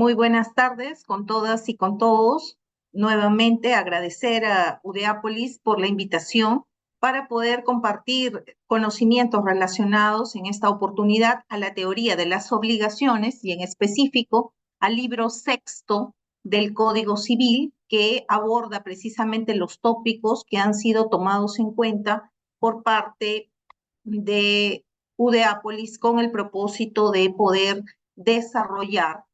Muy buenas tardes con todas y con todos. Nuevamente agradecer a Udeápolis por la invitación para poder compartir conocimientos relacionados en esta oportunidad a la teoría de las obligaciones y en específico al libro sexto del Código Civil, que aborda precisamente los tópicos que han sido tomados en cuenta por parte de Udeápolis con el propósito de poder desarrollar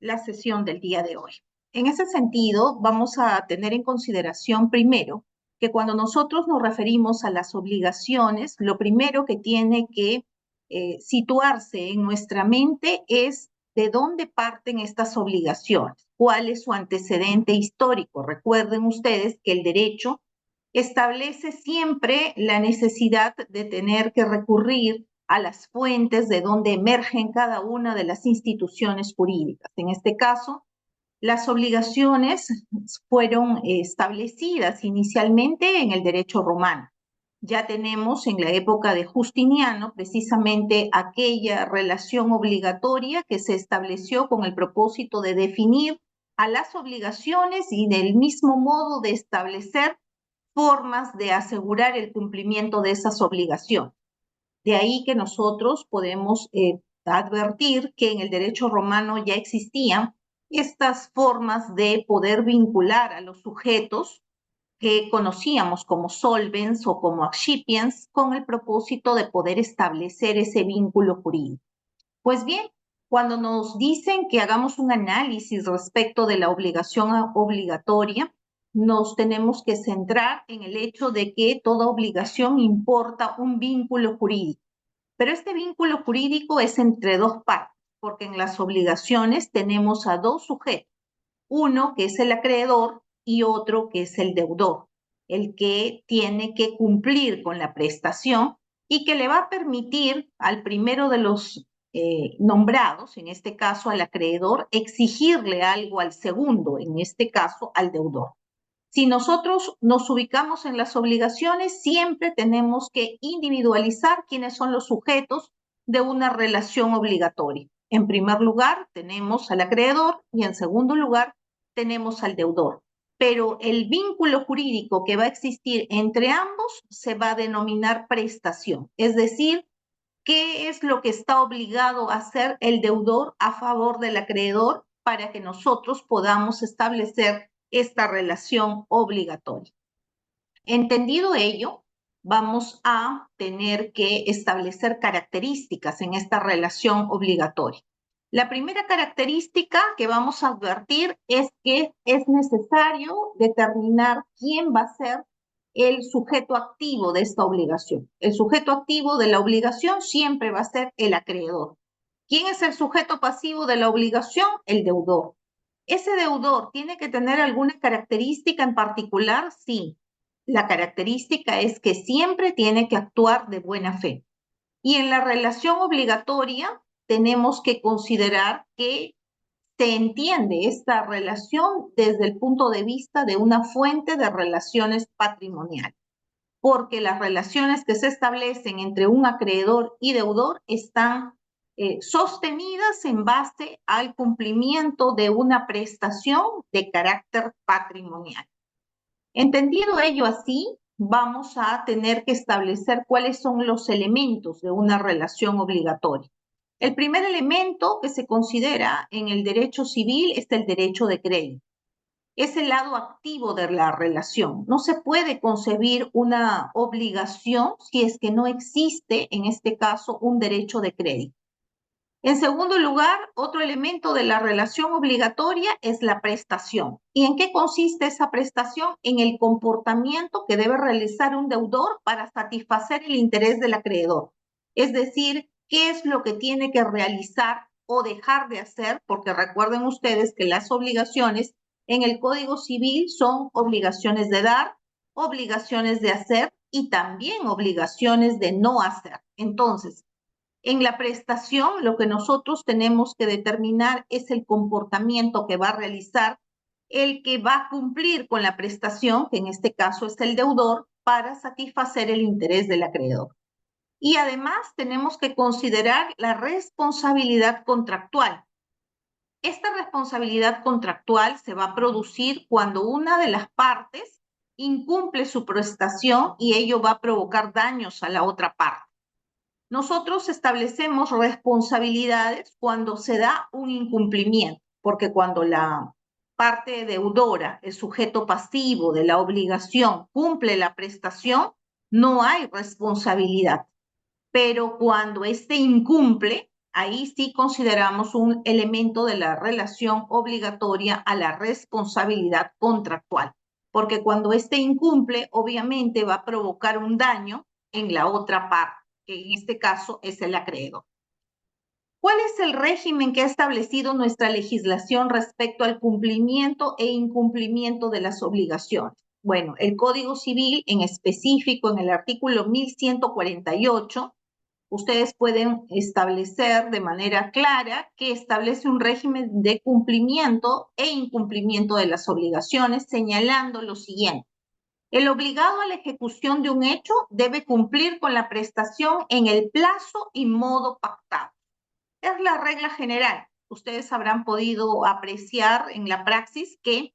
la sesión del día de hoy. En ese sentido, vamos a tener en consideración primero que cuando nosotros nos referimos a las obligaciones, lo primero que tiene que situarse en nuestra mente es de dónde parten estas obligaciones, cuál es su antecedente histórico. Recuerden ustedes que el derecho establece siempre la necesidad de tener que recurrir a las fuentes de donde emergen cada una de las instituciones jurídicas. En este caso, las obligaciones fueron establecidas inicialmente en el derecho romano. Ya tenemos en la época de Justiniano precisamente aquella relación obligatoria que se estableció con el propósito de definir a las obligaciones y del mismo modo de establecer formas de asegurar el cumplimiento de esas obligaciones. De ahí que nosotros podemos advertir que en el derecho romano ya existían estas formas de poder vincular a los sujetos que conocíamos como solvens o como accipiens con el propósito de poder establecer ese vínculo jurídico. Pues bien, cuando nos dicen que hagamos un análisis respecto de la obligación obligatoria, nos tenemos que centrar en el hecho de que toda obligación importa un vínculo jurídico. Pero este vínculo jurídico es entre dos partes, porque en las obligaciones tenemos a dos sujetos, uno que es el acreedor y otro que es el deudor, el que tiene que cumplir con la prestación y que le va a permitir al primero de los nombrados, en este caso al acreedor, exigirle algo al segundo, en este caso al deudor. Si nosotros nos ubicamos en las obligaciones, siempre tenemos que individualizar quiénes son los sujetos de una relación obligatoria. En primer lugar, tenemos al acreedor y en segundo lugar, tenemos al deudor. Pero el vínculo jurídico que va a existir entre ambos se va a denominar prestación. Es decir, ¿qué es lo que está obligado a hacer el deudor a favor del acreedor para que nosotros podamos establecer esta relación obligatoria? Entendido ello, vamos a tener que establecer características en esta relación obligatoria. La primera característica que vamos a advertir es que es necesario determinar quién va a ser el sujeto activo de esta obligación. El sujeto activo de la obligación siempre va a ser el acreedor. ¿Quién es el sujeto pasivo de la obligación? El deudor. ¿Ese deudor tiene que tener alguna característica en particular? Sí. La característica es que siempre tiene que actuar de buena fe. Y en la relación obligatoria tenemos que considerar que se entiende esta relación desde el punto de vista de una fuente de relaciones patrimoniales, porque las relaciones que se establecen entre un acreedor y deudor están sostenidas en base al cumplimiento de una prestación de carácter patrimonial. Entendido ello así, vamos a tener que establecer cuáles son los elementos de una relación obligatoria. El primer elemento que se considera en el derecho civil es el derecho de crédito. Es el lado activo de la relación. No se puede concebir una obligación si es que no existe, en este caso, un derecho de crédito. En segundo lugar, otro elemento de la relación obligatoria es la prestación. ¿Y en qué consiste esa prestación? En el comportamiento que debe realizar un deudor para satisfacer el interés del acreedor. Es decir, qué es lo que tiene que realizar o dejar de hacer, porque recuerden ustedes que las obligaciones en el Código Civil son obligaciones de dar, obligaciones de hacer y también obligaciones de no hacer. Entonces, en la prestación, lo que nosotros tenemos que determinar es el comportamiento que va a realizar el que va a cumplir con la prestación, que en este caso es el deudor, para satisfacer el interés del acreedor. Y además tenemos que considerar la responsabilidad contractual. Esta responsabilidad contractual se va a producir cuando una de las partes incumple su prestación y ello va a provocar daños a la otra parte. Nosotros establecemos responsabilidades cuando se da un incumplimiento, porque cuando la parte deudora, el sujeto pasivo de la obligación, cumple la prestación, no hay responsabilidad. Pero cuando éste incumple, ahí sí consideramos un elemento de la relación obligatoria a la responsabilidad contractual, porque cuando éste incumple, obviamente va a provocar un daño en la otra parte, que en este caso es el acreedor. ¿Cuál es el régimen que ha establecido nuestra legislación respecto al cumplimiento e incumplimiento de las obligaciones? Bueno, el Código Civil, en específico en el artículo 1148, ustedes pueden establecer de manera clara que establece un régimen de cumplimiento e incumplimiento de las obligaciones, señalando lo siguiente. El obligado a la ejecución de un hecho debe cumplir con la prestación en el plazo y modo pactado. Es la regla general. Ustedes habrán podido apreciar en la praxis que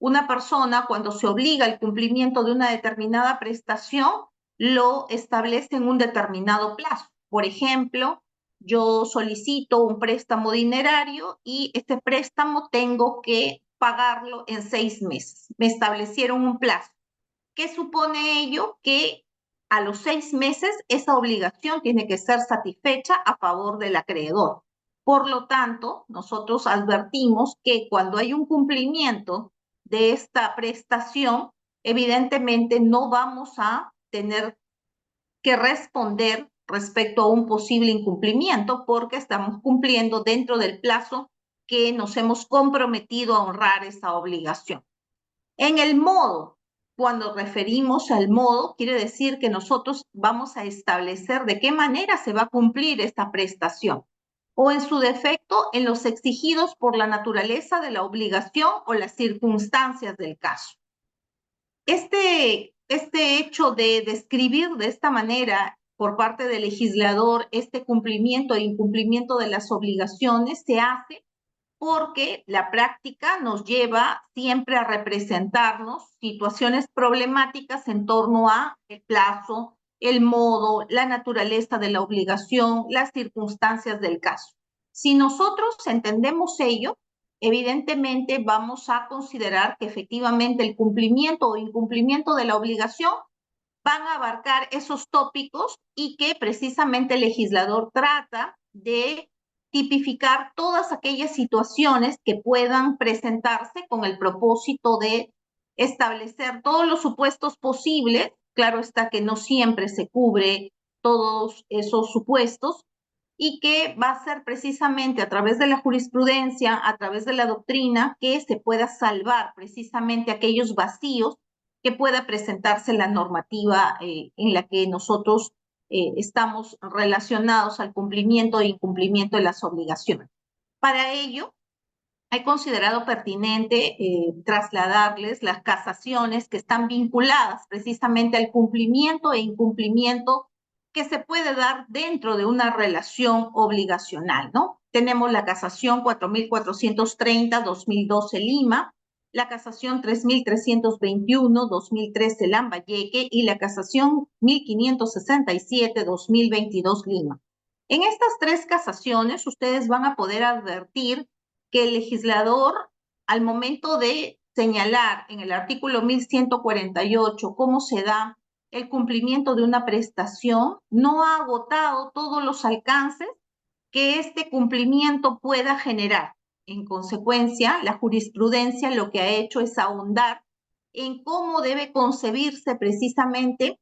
una persona, cuando se obliga al cumplimiento de una determinada prestación, lo establece en un determinado plazo. Por ejemplo, yo solicito un préstamo dinerario y este préstamo tengo que pagarlo en 6 meses. Me establecieron un plazo. ¿Qué supone ello? Que a los 6 meses esa obligación tiene que ser satisfecha a favor del acreedor. Por lo tanto, nosotros advertimos que cuando hay un cumplimiento de esta prestación, evidentemente no vamos a tener que responder respecto a un posible incumplimiento porque estamos cumpliendo dentro del plazo que nos hemos comprometido a honrar esa obligación. En el modo, cuando referimos al modo, quiere decir que nosotros vamos a establecer de qué manera se va a cumplir esta prestación o en su defecto en los exigidos por la naturaleza de la obligación o las circunstancias del caso. Este hecho de describir de esta manera por parte del legislador este cumplimiento e incumplimiento de las obligaciones se hace porque la práctica nos lleva siempre a representarnos situaciones problemáticas en torno a el plazo, el modo, la naturaleza de la obligación, las circunstancias del caso. Si nosotros entendemos ello, evidentemente vamos a considerar que efectivamente el cumplimiento o incumplimiento de la obligación van a abarcar esos tópicos y que precisamente el legislador trata de tipificar todas aquellas situaciones que puedan presentarse con el propósito de establecer todos los supuestos posibles. Claro está que no siempre se cubre todos esos supuestos y que va a ser precisamente a través de la jurisprudencia, a través de la doctrina, que se pueda salvar precisamente aquellos vacíos que pueda presentarse la normativa en la que nosotros estamos relacionados al cumplimiento e incumplimiento de las obligaciones. Para ello, he considerado pertinente trasladarles las casaciones que están vinculadas precisamente al cumplimiento e incumplimiento que se puede dar dentro de una relación obligacional, ¿no? Tenemos la casación 4430-2012 Lima, la casación 3321-2013 Lambayeque y la casación 1567-2022 Lima. En estas 3 casaciones ustedes van a poder advertir que el legislador, al momento de señalar en el artículo 1148 cómo se da el cumplimiento de una prestación, no ha agotado todos los alcances que este cumplimiento pueda generar. En consecuencia, la jurisprudencia lo que ha hecho es ahondar en cómo debe concebirse precisamente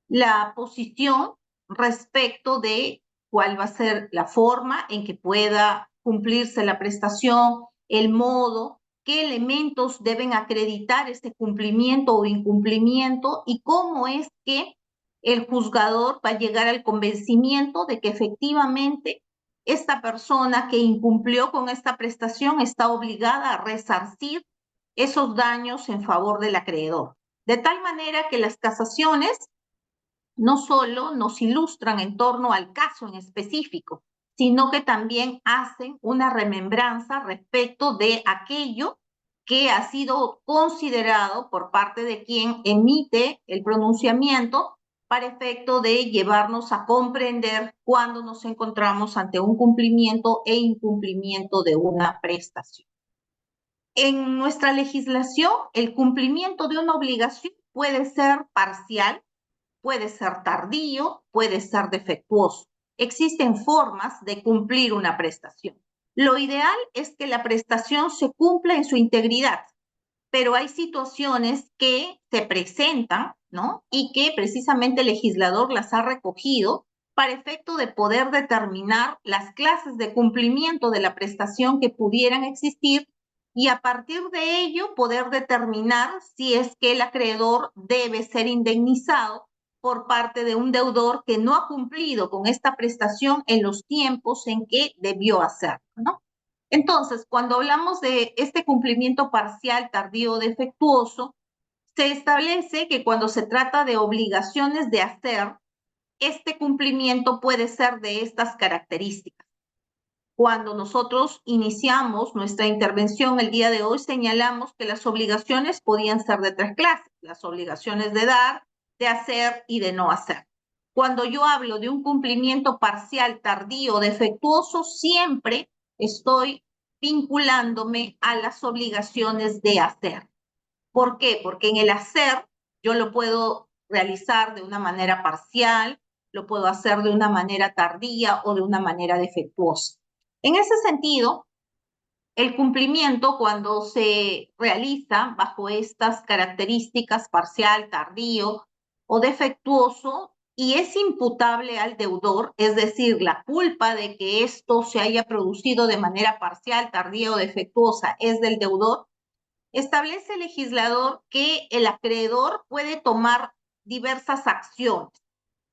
la posición respecto de cuál va a ser la forma en que pueda cumplirse la prestación, el modo, qué elementos deben acreditar este cumplimiento o incumplimiento y cómo es que el juzgador va a llegar al convencimiento de que efectivamente esta persona que incumplió con esta prestación está obligada a resarcir esos daños en favor del acreedor. De tal manera que las casaciones no solo nos ilustran en torno al caso en específico, sino que también hacen una remembranza respecto de aquello que ha sido considerado por parte de quien emite el pronunciamiento para efecto de llevarnos a comprender cuando nos encontramos ante un cumplimiento e incumplimiento de una prestación. En nuestra legislación, el cumplimiento de una obligación puede ser parcial, puede ser tardío, puede ser defectuoso. Existen formas de cumplir una prestación. Lo ideal es que la prestación se cumpla en su integridad, pero hay situaciones que se presentan, ¿no? Y que precisamente el legislador las ha recogido para efecto de poder determinar las clases de cumplimiento de la prestación que pudieran existir y a partir de ello poder determinar si es que el acreedor debe ser indemnizado por parte de un deudor que no ha cumplido con esta prestación en los tiempos en que debió hacerlo, ¿no? Entonces, cuando hablamos de este cumplimiento parcial, tardío o defectuoso, se establece que cuando se trata de obligaciones de hacer, este cumplimiento puede ser de estas características. Cuando nosotros iniciamos nuestra intervención el día de hoy, señalamos que las obligaciones podían ser de tres clases: las obligaciones de dar, de hacer y de no hacer. Cuando yo hablo de un cumplimiento parcial, tardío, defectuoso, siempre estoy vinculándome a las obligaciones de hacer. ¿Por qué? Porque en el hacer yo lo puedo realizar de una manera parcial, lo puedo hacer de una manera tardía o de una manera defectuosa. En ese sentido, el cumplimiento, cuando se realiza bajo estas características, parcial, tardío o defectuoso, y es imputable al deudor, es decir, la culpa de que esto se haya producido de manera parcial, tardía o defectuosa es del deudor, establece el legislador que el acreedor puede tomar diversas acciones.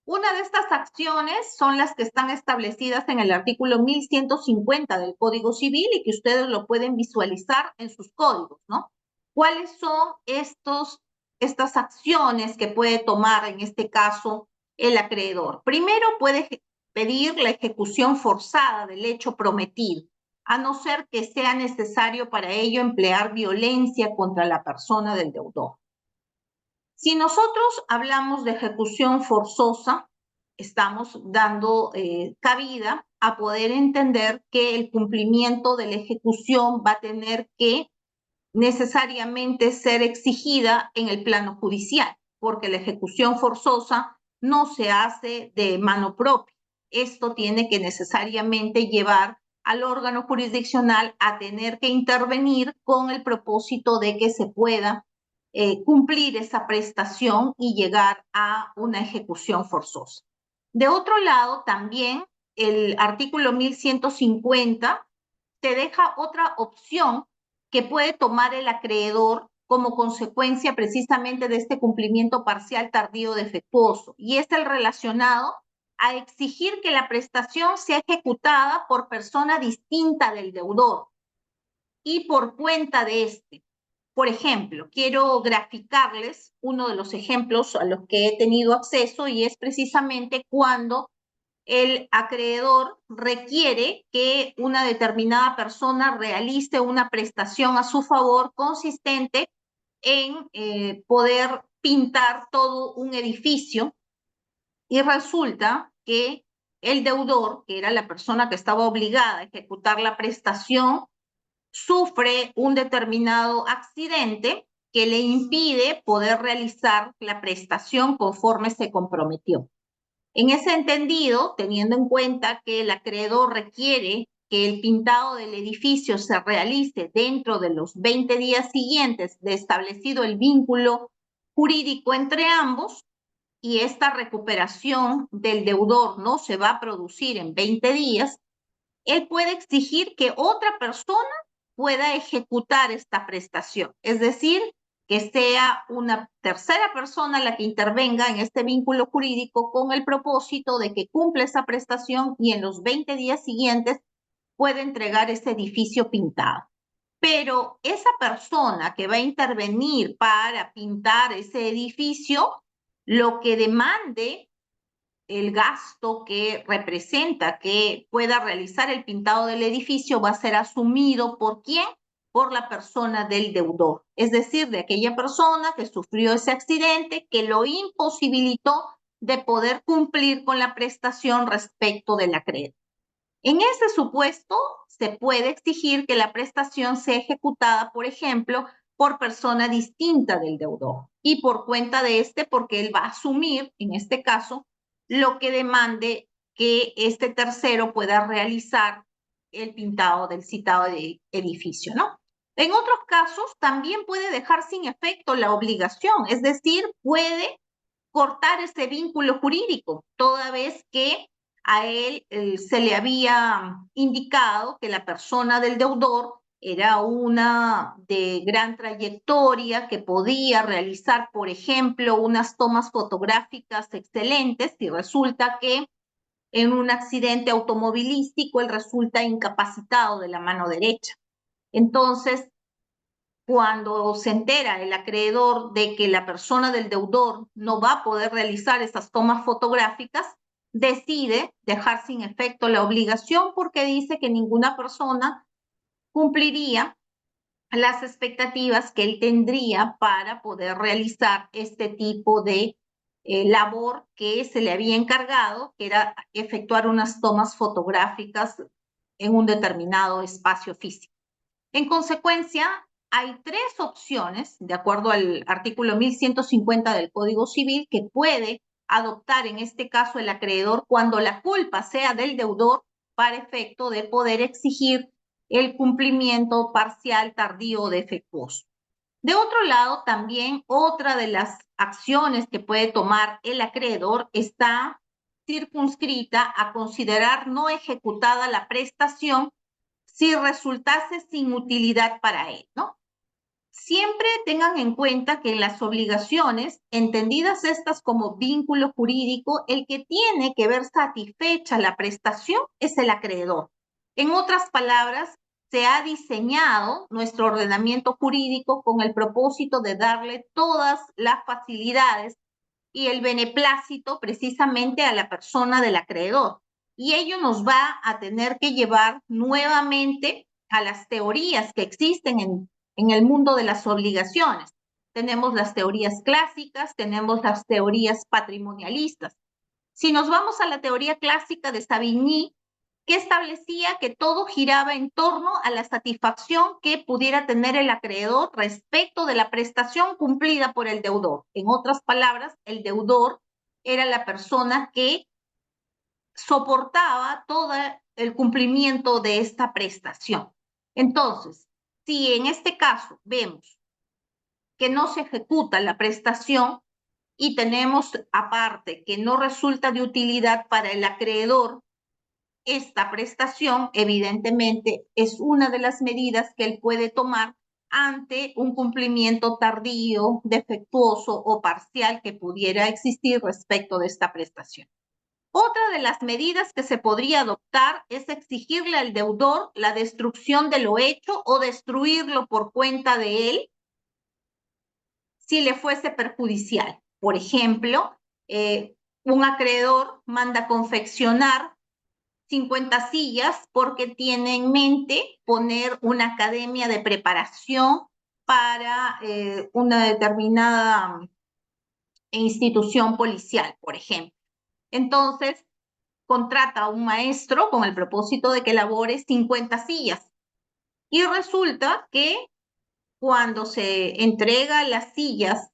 Una de estas acciones son las que están establecidas en el artículo 1150 del Código Civil y que ustedes lo pueden visualizar en sus códigos, ¿no? ¿Cuáles son estas acciones que puede tomar en este caso el acreedor? Primero, puede pedir la ejecución forzada del hecho prometido, a no ser que sea necesario para ello emplear violencia contra la persona del deudor. Si nosotros hablamos de ejecución forzosa, estamos dando cabida a poder entender que el cumplimiento de la ejecución va a tener que necesariamente ser exigida en el plano judicial, porque la ejecución forzosa no se hace de mano propia. Esto tiene que necesariamente llevar al órgano jurisdiccional a tener que intervenir con el propósito de que se pueda cumplir esa prestación y llegar a una ejecución forzosa. De otro lado, también el artículo 1150 te deja otra opción que puede tomar el acreedor como consecuencia precisamente de este cumplimiento parcial, tardío, defectuoso, y es el relacionado a exigir que la prestación sea ejecutada por persona distinta del deudor y por cuenta de este. Por ejemplo, quiero graficarles uno de los ejemplos a los que he tenido acceso y es precisamente cuando el acreedor requiere que una determinada persona realice una prestación a su favor consistente en poder pintar todo un edificio y resulta que el deudor, que era la persona que estaba obligada a ejecutar la prestación, sufre un determinado accidente que le impide poder realizar la prestación conforme se comprometió. En ese entendido, teniendo en cuenta que el acreedor requiere que el pintado del edificio se realice dentro de los 20 días siguientes de establecido el vínculo jurídico entre ambos, y esta recuperación del deudor no se va a producir en 20 días, él puede exigir que otra persona pueda ejecutar esta prestación, es decir, que sea una tercera persona la que intervenga en este vínculo jurídico con el propósito de que cumpla esa prestación y en los 20 días siguientes pueda entregar ese edificio pintado. Pero esa persona que va a intervenir para pintar ese edificio, lo que demande el gasto que representa que pueda realizar el pintado del edificio va a ser asumido ¿por quién? Por la persona del deudor, es decir, de aquella persona que sufrió ese accidente que lo imposibilitó de poder cumplir con la prestación respecto del acreedor. En ese supuesto, se puede exigir que la prestación sea ejecutada, por ejemplo, por persona distinta del deudor y por cuenta de este, porque él va a asumir, en este caso, lo que demande que este tercero pueda realizar el pintado del citado edificio, ¿no? En otros casos, también puede dejar sin efecto la obligación, es decir, puede cortar ese vínculo jurídico, toda vez que a él se le había indicado que la persona del deudor era una de gran trayectoria, que podía realizar, por ejemplo, unas tomas fotográficas excelentes, y resulta que en un accidente automovilístico él resulta incapacitado de la mano derecha. Entonces, cuando se entera el acreedor de que la persona del deudor no va a poder realizar esas tomas fotográficas, decide dejar sin efecto la obligación porque dice que ninguna persona cumpliría las expectativas que él tendría para poder realizar este tipo de labor que se le había encargado, que era efectuar unas tomas fotográficas en un determinado espacio físico. En consecuencia, hay tres opciones, de acuerdo al artículo 1150 del Código Civil, que puede adoptar en este caso el acreedor cuando la culpa sea del deudor para efecto de poder exigir el cumplimiento parcial, tardío o defectuoso. De otro lado, también otra de las acciones que puede tomar el acreedor está circunscrita a considerar no ejecutada la prestación si resultase sin utilidad para él, ¿no? Siempre tengan en cuenta que en las obligaciones, entendidas estas como vínculo jurídico, el que tiene que ver satisfecha la prestación es el acreedor. En otras palabras, se ha diseñado nuestro ordenamiento jurídico con el propósito de darle todas las facilidades y el beneplácito precisamente a la persona del acreedor. Y ello nos va a tener que llevar nuevamente a las teorías que existen en el mundo de las obligaciones. Tenemos las teorías clásicas, tenemos las teorías patrimonialistas. Si nos vamos a la teoría clásica de Savigny, que establecía que todo giraba en torno a la satisfacción que pudiera tener el acreedor respecto de la prestación cumplida por el deudor. En otras palabras, el deudor era la persona que soportaba todo el cumplimiento de esta prestación. Entonces, si en este caso vemos que no se ejecuta la prestación y tenemos aparte que no resulta de utilidad para el acreedor, esta prestación evidentemente es una de las medidas que él puede tomar ante un cumplimiento tardío, defectuoso o parcial que pudiera existir respecto de esta prestación. Otra de las medidas que se podría adoptar es exigirle al deudor la destrucción de lo hecho o destruirlo por cuenta de él si le fuese perjudicial. Por ejemplo, un acreedor manda confeccionar 50 sillas porque tiene en mente poner una academia de preparación para una determinada institución policial, por ejemplo. Entonces, contrata a un maestro con el propósito de que elabore 50 sillas. Y resulta que cuando se entrega las sillas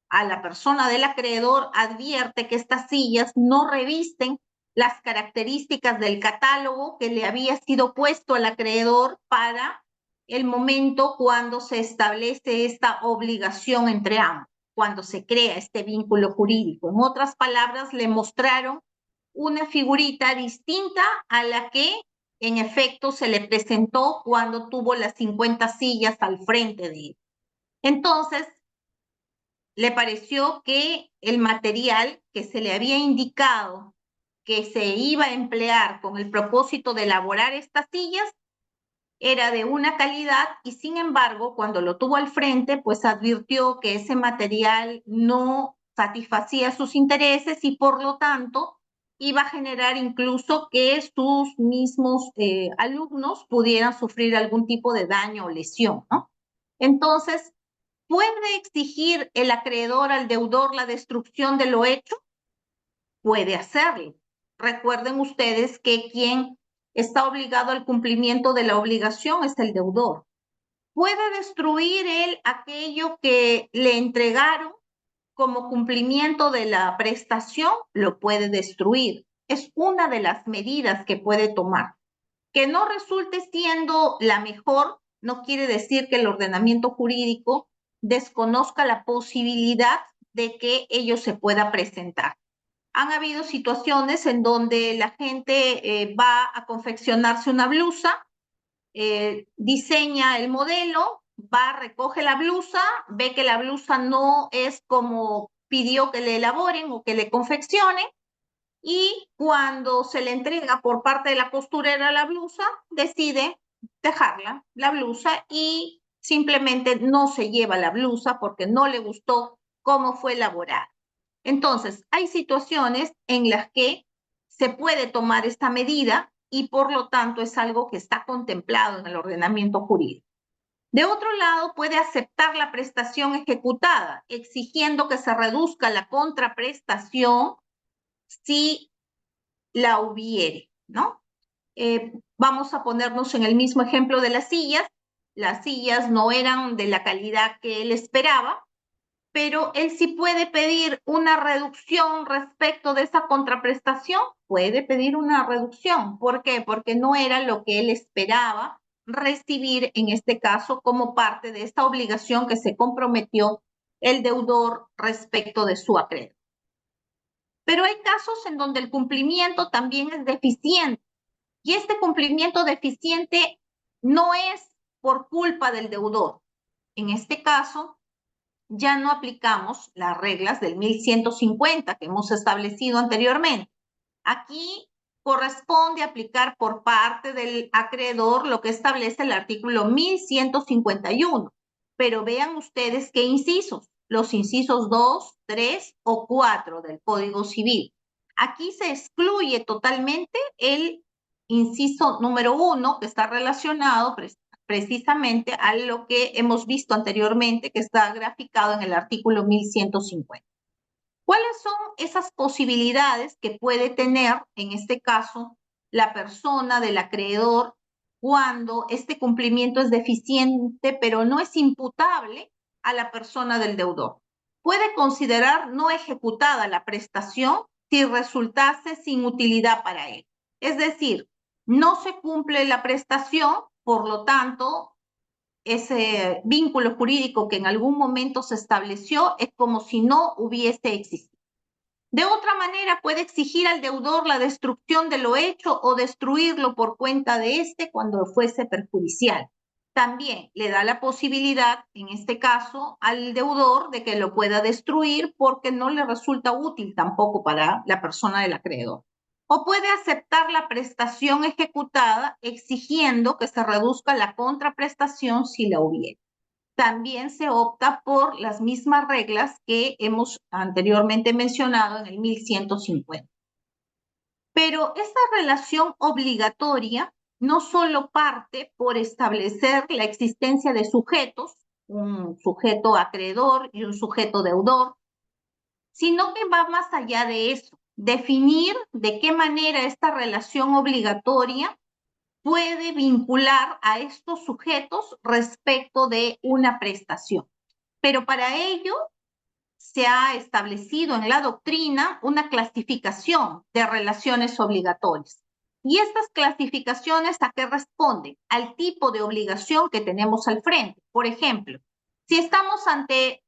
a la persona del acreedor, advierte que estas sillas no revisten las características del catálogo que le había sido puesto al acreedor para el momento cuando se establece esta obligación entre ambos, cuando se crea este vínculo jurídico. En otras palabras, le mostraron una figurita distinta a la que en efecto se le presentó cuando tuvo las 50 sillas al frente de él. Entonces, le pareció que el material que se le había indicado que se iba a emplear con el propósito de elaborar estas sillas era de una calidad y sin embargo, cuando lo tuvo al frente, pues advirtió que ese material no satisfacía sus intereses y por lo tanto y va a generar incluso que sus mismos alumnos pudieran sufrir algún tipo de daño o lesión, ¿no? Entonces, ¿puede exigir el acreedor al deudor la destrucción de lo hecho? Puede hacerlo. Recuerden ustedes que quien está obligado al cumplimiento de la obligación es el deudor. ¿Puede destruir él aquello que le entregaron como cumplimiento de la prestación? Lo puede destruir. Es una de las medidas que puede tomar. Que no resulte siendo la mejor, no quiere decir que el ordenamiento jurídico desconozca la posibilidad de que ello se pueda presentar. Han habido situaciones en donde la gente va a confeccionarse una blusa, diseña el modelo, va, recoge la blusa, ve que la blusa no es como pidió que le elaboren o que le confeccionen, y cuando se le entrega por parte de la costurera la blusa, decide dejarla, la blusa, y simplemente no se lleva la blusa porque no le gustó cómo fue elaborada. Entonces, hay situaciones en las que se puede tomar esta medida y por lo tanto es algo que está contemplado en el ordenamiento jurídico. De otro lado, puede aceptar la prestación ejecutada, exigiendo que se reduzca la contraprestación si la hubiere, ¿no? Vamos a ponernos en el mismo ejemplo de las sillas. Las sillas no eran de la calidad que él esperaba, pero él sí puede pedir una reducción respecto de esa contraprestación, puede pedir una reducción. ¿Por qué? Porque no era lo que él esperaba recibir en este caso como parte de esta obligación que se comprometió el deudor respecto de su acreedor. Pero hay casos en donde el cumplimiento también es deficiente, y este cumplimiento deficiente no es por culpa del deudor. En este caso, ya no aplicamos las reglas del 1150 que hemos establecido anteriormente. Aquí corresponde aplicar por parte del acreedor lo que establece el artículo 1151. Pero vean ustedes qué incisos, los incisos 2, 3 o 4 del Código Civil. Aquí se excluye totalmente el inciso número 1, que está relacionado precisamente a lo que hemos visto anteriormente, que está graficado en el artículo 1150. ¿Cuáles son esas posibilidades que puede tener, en este caso, la persona del acreedor cuando este cumplimiento es deficiente, pero no es imputable a la persona del deudor? Puede considerar no ejecutada la prestación si resultase sin utilidad para él. Es decir, no se cumple la prestación, por lo tanto, ese vínculo jurídico que en algún momento se estableció es como si no hubiese existido. De otra manera, puede exigir al deudor la destrucción de lo hecho o destruirlo por cuenta de éste cuando fuese perjudicial. También le da la posibilidad, en este caso, al deudor de que lo pueda destruir porque no le resulta útil tampoco para la persona del acreedor. O puede aceptar la prestación ejecutada exigiendo que se reduzca la contraprestación si la hubiera. También se opta por las mismas reglas que hemos anteriormente mencionado en el 1150. Pero esta relación obligatoria no solo parte por establecer la existencia de sujetos, un sujeto acreedor y un sujeto deudor, sino que va más allá de eso, definir de qué manera esta relación obligatoria puede vincular a estos sujetos respecto de una prestación. Pero para ello se ha establecido en la doctrina una clasificación de relaciones obligatorias. Y estas clasificaciones, ¿a qué responden? Al tipo de obligación que tenemos al frente. Por ejemplo, si estamos ante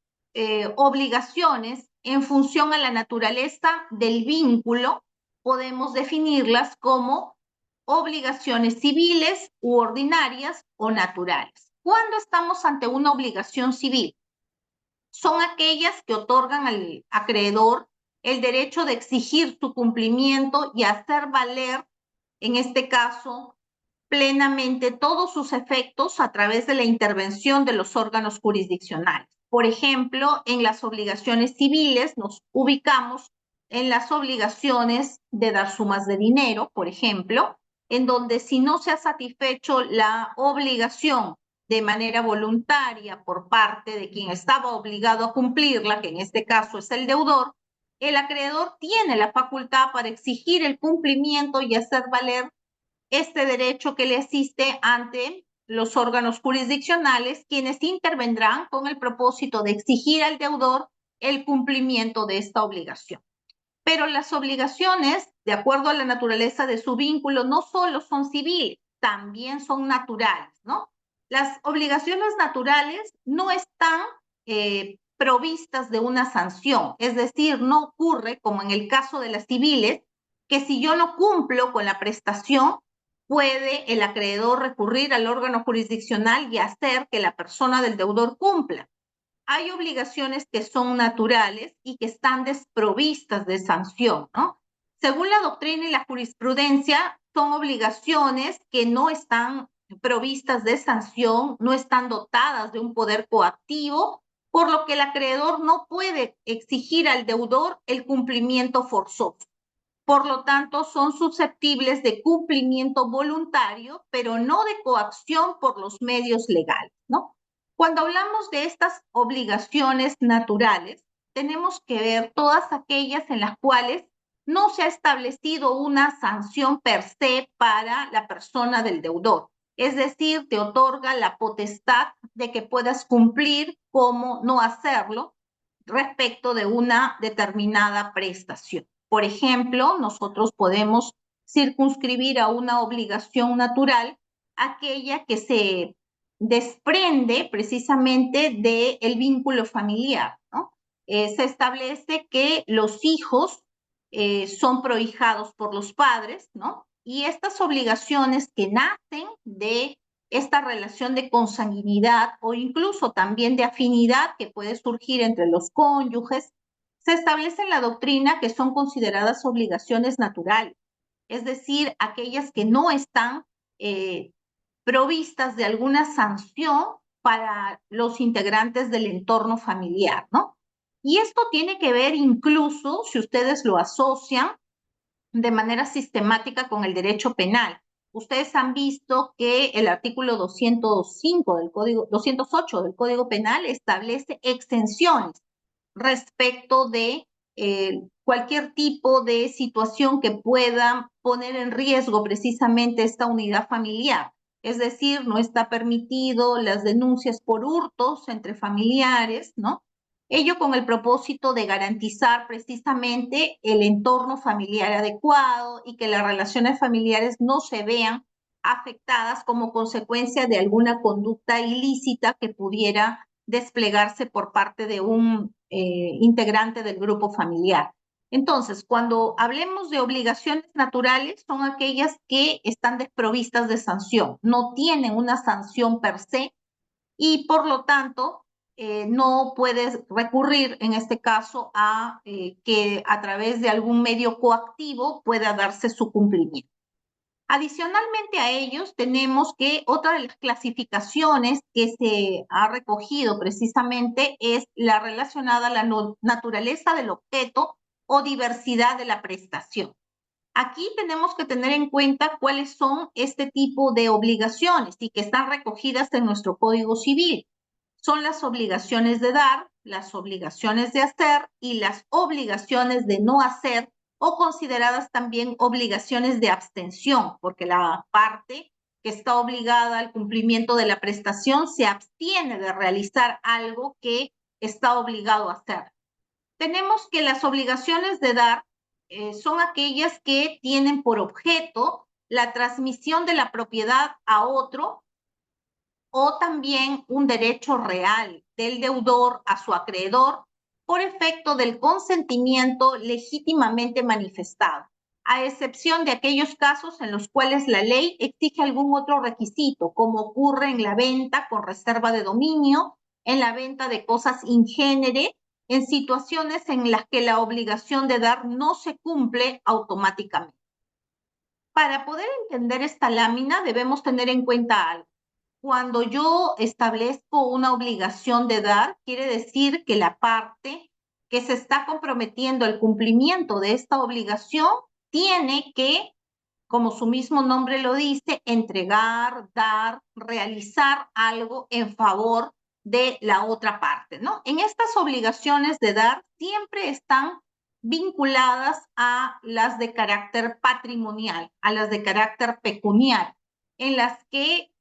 obligaciones en función a la naturaleza del vínculo, podemos definirlas como obligaciones civiles u ordinarias o naturales. ¿Cuándo estamos ante una obligación civil? Son aquellas que otorgan al acreedor el derecho de exigir su cumplimiento y hacer valer, en este caso, plenamente todos sus efectos a través de la intervención de los órganos jurisdiccionales. Por ejemplo, en las obligaciones civiles nos ubicamos en las obligaciones de dar sumas de dinero, por ejemplo, en donde si no se ha satisfecho la obligación de manera voluntaria por parte de quien estaba obligado a cumplirla, que en este caso es el deudor, el acreedor tiene la facultad para exigir el cumplimiento y hacer valer este derecho que le asiste ante los órganos jurisdiccionales, quienes intervendrán con el propósito de exigir al deudor el cumplimiento de esta obligación. Pero las obligaciones, de acuerdo a la naturaleza de su vínculo, no solo son civiles, también son naturales, ¿no? Las obligaciones naturales no están provistas de una sanción, es decir, no ocurre como en el caso de las civiles, que si yo no cumplo con la prestación, puede el acreedor recurrir al órgano jurisdiccional y hacer que la persona del deudor cumpla. Hay obligaciones que son naturales y que están desprovistas de sanción, ¿no? Según la doctrina y la jurisprudencia, son obligaciones que no están provistas de sanción, no están dotadas de un poder coactivo, por lo que el acreedor no puede exigir al deudor el cumplimiento forzoso. Por lo tanto, son susceptibles de cumplimiento voluntario, pero no de coacción por los medios legales, ¿no? Cuando hablamos de estas obligaciones naturales, tenemos que ver todas aquellas en las cuales no se ha establecido una sanción per se para la persona del deudor. Es decir, te otorga la potestad de que puedas cumplir como no hacerlo respecto de una determinada prestación. Por ejemplo, nosotros podemos circunscribir a una obligación natural aquella que se desprende precisamente del vínculo familiar, ¿no? Se establece que los hijos son prohijados por los padres, ¿no? Y estas obligaciones que nacen de esta relación de consanguinidad o incluso también de afinidad que puede surgir entre los cónyuges, se establece en la doctrina que son consideradas obligaciones naturales, es decir, aquellas que no están provistas de alguna sanción para los integrantes del entorno familiar, ¿no? Y esto tiene que ver incluso, si ustedes lo asocian de manera sistemática con el derecho penal. Ustedes han visto que el artículo 205 del Código, 208 del Código Penal establece exenciones respecto de cualquier tipo de situación que pueda poner en riesgo precisamente esta unidad familiar. Es decir, no está permitido las denuncias por hurtos entre familiares, ¿no? Ello con el propósito de garantizar precisamente el entorno familiar adecuado y que las relaciones familiares no se vean afectadas como consecuencia de alguna conducta ilícita que pudiera desplegarse por parte de un integrante del grupo familiar. Entonces, cuando hablemos de obligaciones naturales, son aquellas que están desprovistas de sanción, no tienen una sanción per se y por lo tanto no puedes recurrir en este caso a que a través de algún medio coactivo pueda darse su cumplimiento. Adicionalmente a ellos, tenemos que otra de las clasificaciones que se ha recogido precisamente es la relacionada a la naturaleza del objeto o diversidad de la prestación. Aquí tenemos que tener en cuenta cuáles son este tipo de obligaciones y que están recogidas en nuestro Código Civil. Son las obligaciones de dar, las obligaciones de hacer y las obligaciones de no hacer o consideradas también obligaciones de abstención, porque la parte que está obligada al cumplimiento de la prestación se abstiene de realizar algo que está obligado a hacer. Tenemos que las obligaciones de dar son aquellas que tienen por objeto la transmisión de la propiedad a otro o también un derecho real del deudor a su acreedor por efecto del consentimiento legítimamente manifestado, a excepción de aquellos casos en los cuales la ley exige algún otro requisito, como ocurre en la venta con reserva de dominio, en la venta de cosas ingénere, en situaciones en las que la obligación de dar no se cumple automáticamente. Para poder entender esta lámina debemos tener en cuenta algo. Cuando yo establezco una obligación de dar, quiere decir que la parte que se está comprometiendo el cumplimiento de esta obligación tiene que, como su mismo nombre lo dice, entregar, dar, realizar algo en favor de la otra parte, ¿no? En estas obligaciones de dar siempre están vinculadas a las de carácter patrimonial, a las de carácter pecuniario, en las que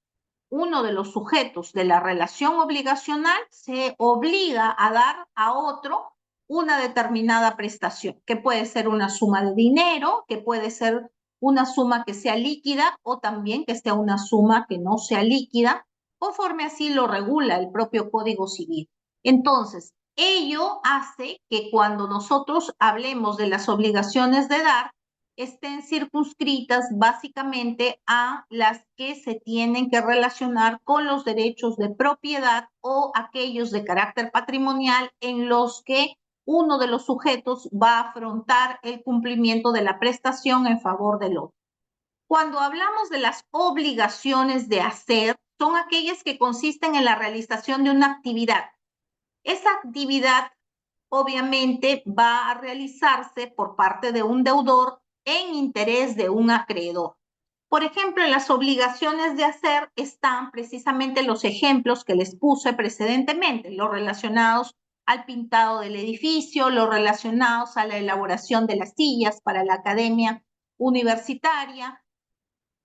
uno de los sujetos de la relación obligacional se obliga a dar a otro una determinada prestación, que puede ser una suma de dinero, que puede ser una suma que sea líquida o también que sea una suma que no sea líquida, conforme así lo regula el propio Código Civil. Entonces, ello hace que cuando nosotros hablemos de las obligaciones de dar, estén circunscritas básicamente a las que se tienen que relacionar con los derechos de propiedad o aquellos de carácter patrimonial en los que uno de los sujetos va a afrontar el cumplimiento de la prestación en favor del otro. Cuando hablamos de las obligaciones de hacer, son aquellas que consisten en la realización de una actividad. Esa actividad obviamente va a realizarse por parte de un deudor en interés de un acreedor. Por ejemplo, en las obligaciones de hacer están precisamente los ejemplos que les puse precedentemente, los relacionados al pintado del edificio, los relacionados a la elaboración de las sillas para la academia universitaria.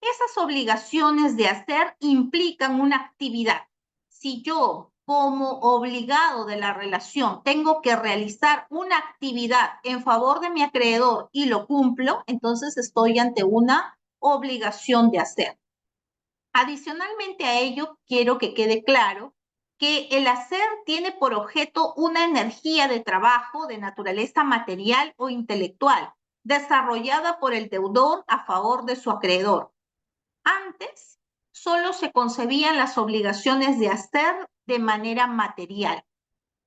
Esas obligaciones de hacer implican una actividad. Si yo, como obligado de la relación, tengo que realizar una actividad en favor de mi acreedor y lo cumplo, entonces estoy ante una obligación de hacer. Adicionalmente a ello, quiero que quede claro que el hacer tiene por objeto una energía de trabajo de naturaleza material o intelectual, desarrollada por el deudor a favor de su acreedor. Antes, solo se concebían las obligaciones de hacer de manera material.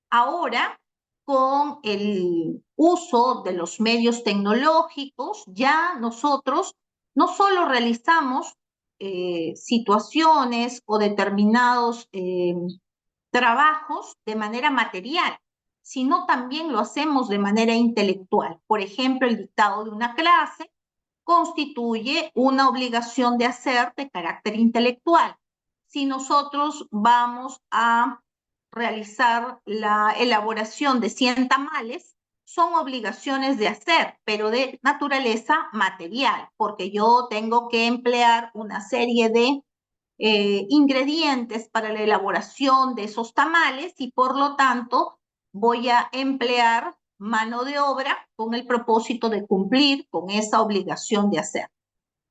Ahora, con el uso de los medios tecnológicos, ya nosotros no solo realizamos situaciones o determinados trabajos de manera material, sino también lo hacemos de manera intelectual. Por ejemplo, el dictado de una clase constituye una obligación de hacer de carácter intelectual. Si nosotros vamos a realizar la elaboración de 100 tamales, son obligaciones de hacer, pero de naturaleza material, porque yo tengo que emplear una serie de ingredientes para la elaboración de esos tamales y por lo tanto voy a emplear mano de obra con el propósito de cumplir con esa obligación de hacer.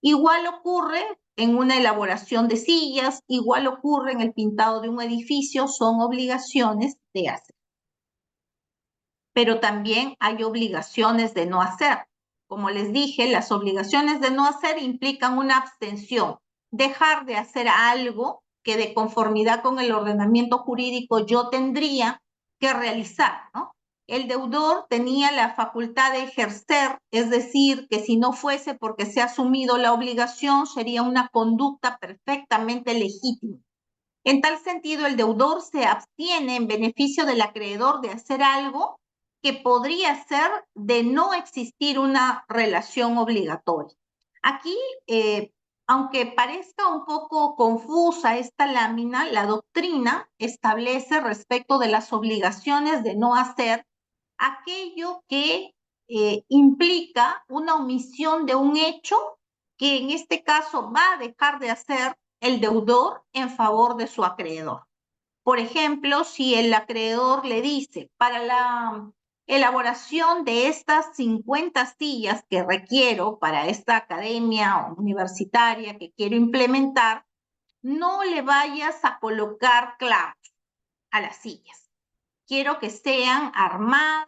Igual ocurre en una elaboración de sillas, igual ocurre en el pintado de un edificio, son obligaciones de hacer. Pero también hay obligaciones de no hacer. Como les dije, las obligaciones de no hacer implican una abstención, dejar de hacer algo que de conformidad con el ordenamiento jurídico yo tendría que realizar, ¿no? El deudor tenía la facultad de ejercer, es decir, que si no fuese porque se ha asumido la obligación, sería una conducta perfectamente legítima. En tal sentido, el deudor se abstiene en beneficio del acreedor de hacer algo que podría ser de no existir una relación obligatoria. Aquí, aunque parezca un poco confusa esta lámina, la doctrina establece respecto de las obligaciones de no hacer aquello que implica una omisión de un hecho que en este caso va a dejar de hacer el deudor en favor de su acreedor. Por ejemplo, si el acreedor le dice, para la elaboración de estas 50 sillas que requiero para esta academia universitaria que quiero implementar, no le vayas a colocar clavos a las sillas. Quiero que sean armadas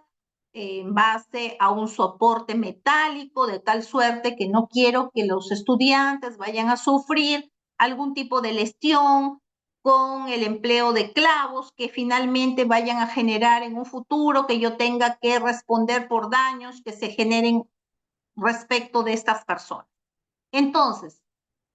en base a un soporte metálico, de tal suerte que no quiero que los estudiantes vayan a sufrir algún tipo de lesión con el empleo de clavos que finalmente vayan a generar en un futuro que yo tenga que responder por daños que se generen respecto de estas personas. Entonces,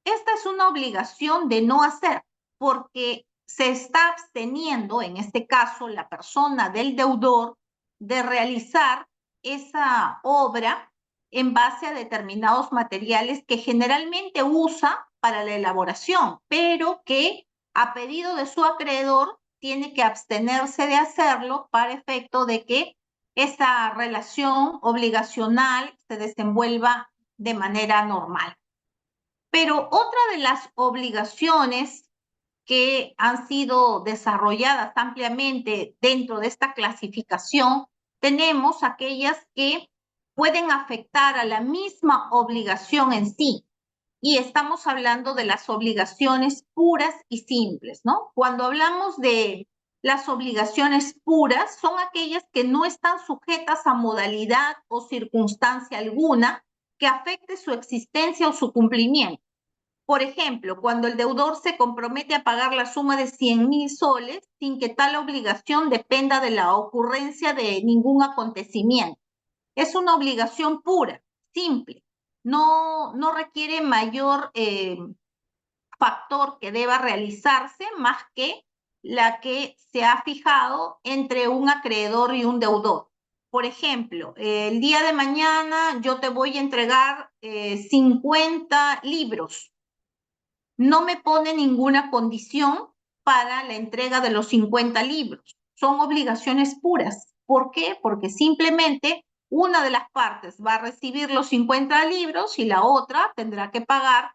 esta es una obligación de no hacer, porque se está absteniendo, en este caso, la persona del deudor, de realizar esa obra en base a determinados materiales que generalmente usa para la elaboración, pero que a pedido de su acreedor tiene que abstenerse de hacerlo para efecto de que esa relación obligacional se desenvuelva de manera normal. Pero otra de las obligaciones que han sido desarrolladas ampliamente dentro de esta clasificación, tenemos aquellas que pueden afectar a la misma obligación en sí. Y estamos hablando de las obligaciones puras y simples, ¿no? Cuando hablamos de las obligaciones puras, son aquellas que no están sujetas a modalidad o circunstancia alguna que afecte su existencia o su cumplimiento. Por ejemplo, cuando el deudor se compromete a pagar la suma de 100.000 soles sin que tal obligación dependa de la ocurrencia de ningún acontecimiento. Es una obligación pura, simple. No requiere mayor factor que deba realizarse más que la que se ha fijado entre un acreedor y un deudor. Por ejemplo, el día de mañana yo te voy a entregar 50 libros. No me pone ninguna condición para la entrega de los 50 libros. Son obligaciones puras. ¿Por qué? Porque simplemente una de las partes va a recibir los 50 libros y la otra tendrá que pagar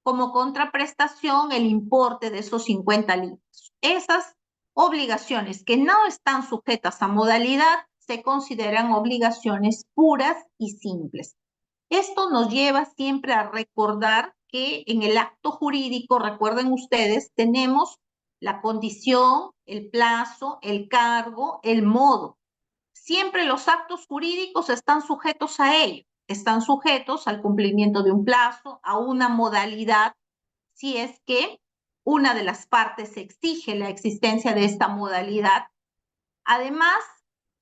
como contraprestación el importe de esos 50 libros. Esas obligaciones que no están sujetas a modalidad se consideran obligaciones puras y simples. Esto nos lleva siempre a recordar que en el acto jurídico, recuerden ustedes, tenemos la condición, el plazo, el cargo, el modo. Siempre los actos jurídicos están sujetos a ello, están sujetos al cumplimiento de un plazo, a una modalidad, si es que una de las partes exige la existencia de esta modalidad. Además,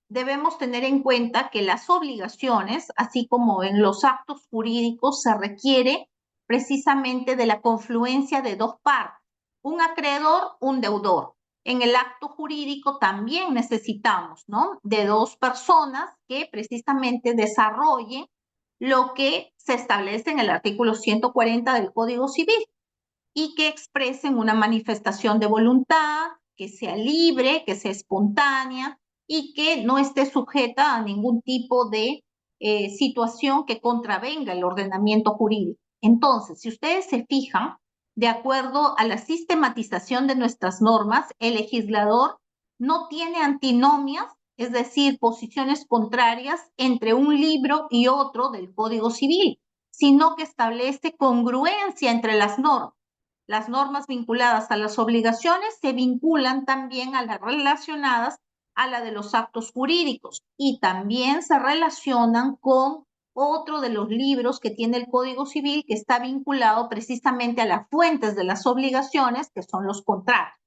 debemos tener en cuenta que las obligaciones, así como en los actos jurídicos, se requiere precisamente de la confluencia de dos partes, un acreedor, un deudor. En el acto jurídico también necesitamos, ¿no?, de dos personas que precisamente desarrollen lo que se establece en el artículo 140 del Código Civil y que expresen una manifestación de voluntad, que sea libre, que sea espontánea y que no esté sujeta a ningún tipo de situación que contravenga el ordenamiento jurídico. Entonces, si ustedes se fijan, de acuerdo a la sistematización de nuestras normas, el legislador no tiene antinomias, es decir, posiciones contrarias entre un libro y otro del Código Civil, sino que establece congruencia entre las normas. Las normas vinculadas a las obligaciones se vinculan también a las relacionadas a la de los actos jurídicos y también se relacionan con otro de los libros que tiene el Código Civil que está vinculado precisamente a las fuentes de las obligaciones, que son los contratos.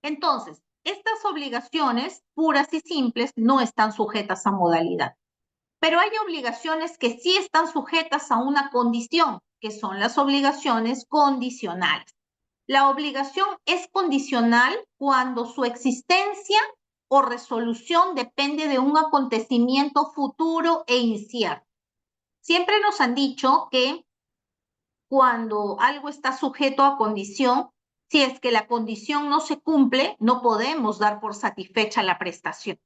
Entonces, estas obligaciones puras y simples no están sujetas a modalidad, pero hay obligaciones que sí están sujetas a una condición, que son las obligaciones condicionales. La obligación es condicional cuando su existencia o resolución depende de un acontecimiento futuro e incierto. Siempre nos han dicho que cuando algo está sujeto a condición, si es que la condición no se cumple, no podemos dar por satisfecha la prestación.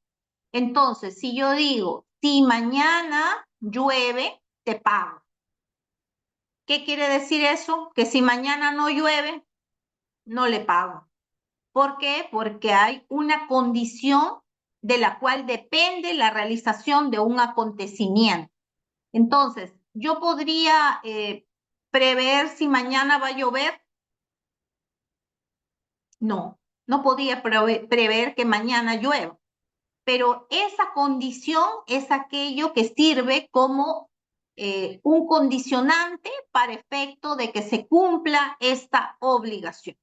Entonces, si yo digo, si mañana llueve, te pago. ¿Qué quiere decir eso? Que si mañana no llueve, no le pago. ¿Por qué? Porque hay una condición de la cual depende la realización de un acontecimiento. Entonces, yo podría prever si mañana va a llover. No podía prever que mañana llueva. Pero esa condición es aquello que sirve como un condicionante para efecto de que se cumpla esta obligación.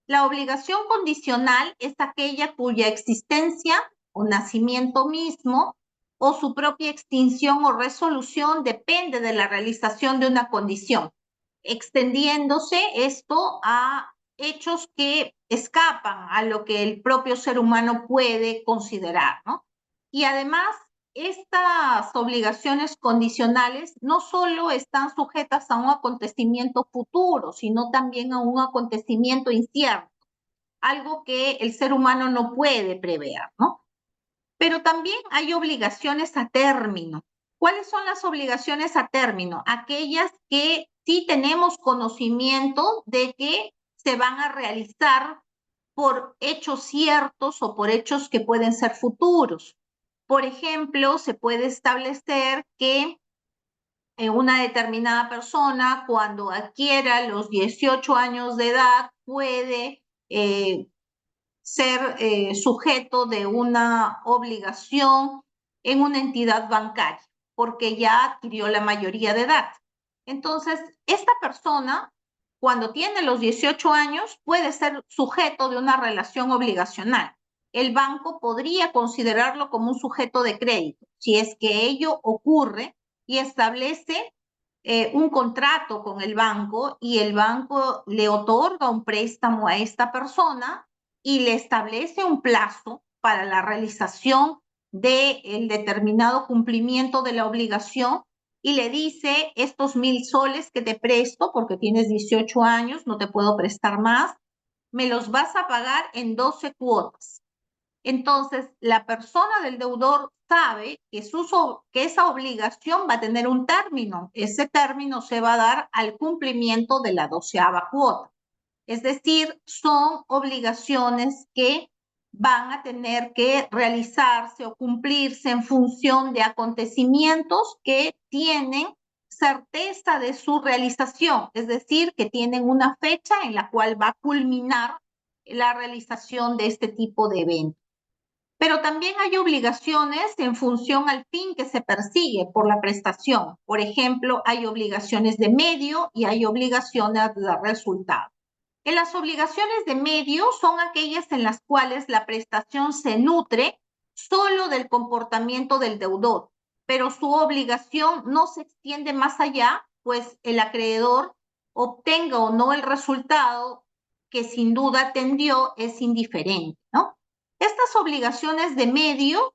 La obligación condicional es aquella cuya existencia o nacimiento mismo o su propia extinción o resolución depende de la realización de una condición, extendiéndose esto a hechos que escapan a lo que el propio ser humano puede considerar, ¿no? Y además, estas obligaciones condicionales no solo están sujetas a un acontecimiento futuro, sino también a un acontecimiento incierto, algo que el ser humano no puede prever, ¿no? Pero también hay obligaciones a término. ¿Cuáles son las obligaciones a término? Aquellas que sí tenemos conocimiento de que se van a realizar por hechos ciertos o por hechos que pueden ser futuros. Por ejemplo, se puede establecer que una determinada persona, cuando adquiera los 18 años de edad, puede ser sujeto de una obligación en una entidad bancaria, porque ya adquirió la mayoría de edad. Entonces, esta persona, cuando tiene los 18 años, puede ser sujeto de una relación obligacional. El banco podría considerarlo como un sujeto de crédito, si es que ello ocurre y establece un contrato con el banco y el banco le otorga un préstamo a esta persona y le establece un plazo para la realización del determinado cumplimiento de la obligación y le dice, estos 1.000 soles que te presto porque tienes 18 años, no te puedo prestar más, me los vas a pagar en 12 cuotas. Entonces, la persona del deudor sabe que esa obligación va a tener un término. Ese término se va a dar al cumplimiento de la 12ª cuota. Es decir, son obligaciones que van a tener que realizarse o cumplirse en función de acontecimientos que tienen certeza de su realización, es decir, que tienen una fecha en la cual va a culminar la realización de este tipo de eventos. Pero también hay obligaciones en función al fin que se persigue por la prestación. Por ejemplo, hay obligaciones de medio y hay obligaciones de resultado. En las obligaciones de medio son aquellas en las cuales la prestación se nutre solo del comportamiento del deudor, pero su obligación no se extiende más allá, pues el acreedor obtenga o no el resultado que sin duda tendió es indiferente, ¿no? Estas obligaciones de medio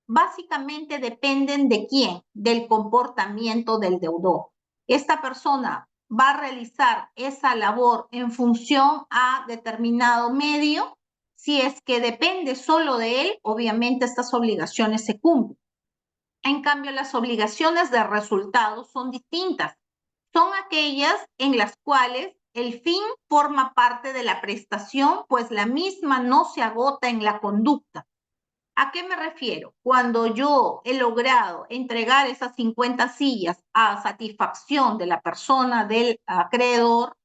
básicamente dependen de quién, del comportamiento del deudor. Esta persona va a realizar esa labor en función a determinado medio. Si es que depende solo de él, obviamente estas obligaciones se cumplen. En cambio, las obligaciones de resultados son distintas. Son aquellas en las cuales el fin forma parte de la prestación, pues la misma no se agota en la conducta. ¿A qué me refiero? Cuando yo he logrado entregar esas 50 sillas a satisfacción de la persona del acreedor,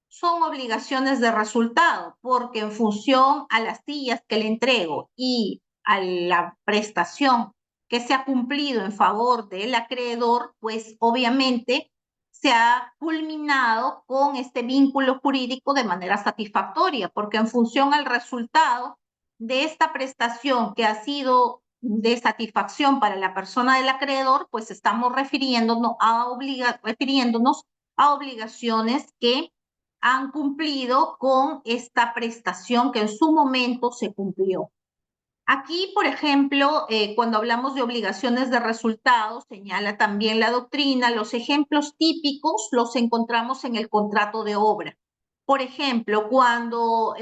son obligaciones de resultado, porque en función a las sillas que le entrego y a la prestación que se ha cumplido en favor del acreedor, pues obviamente se ha culminado con este vínculo jurídico de manera satisfactoria, porque en función al resultado de esta prestación que ha sido de satisfacción para la persona del acreedor, pues estamos refiriéndonos a obligaciones que han cumplido con esta prestación que en su momento se cumplió. Aquí, por ejemplo, cuando hablamos de obligaciones de resultados, señala también la doctrina, los ejemplos típicos los encontramos en el contrato de obra. Por ejemplo, cuando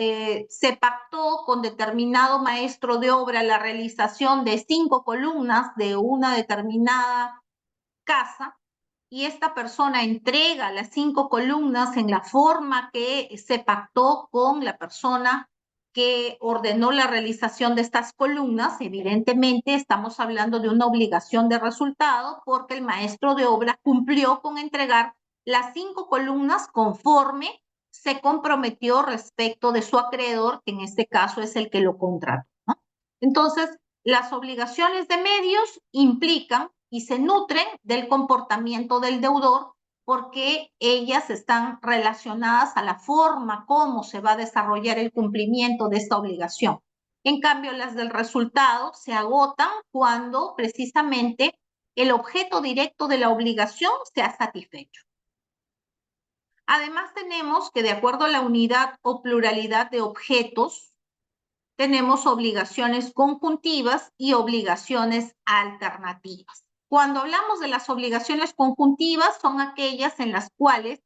se pactó con determinado maestro de obra la realización de 5 columnas de una determinada casa, y esta persona entrega las 5 columnas en la forma que se pactó con la persona que ordenó la realización de estas columnas, evidentemente estamos hablando de una obligación de resultado porque el maestro de obra cumplió con entregar las 5 columnas conforme se comprometió respecto de su acreedor, que en este caso es el que lo contrató, ¿no? Entonces, las obligaciones de medios implican y se nutren del comportamiento del deudor porque ellas están relacionadas a la forma como se va a desarrollar el cumplimiento de esta obligación. En cambio, las del resultado se agotan cuando precisamente el objeto directo de la obligación se ha satisfecho. Además, tenemos que de acuerdo a la unidad o pluralidad de objetos tenemos obligaciones conjuntivas y obligaciones alternativas. Cuando hablamos de las obligaciones conjuntivas, son aquellas en las cuales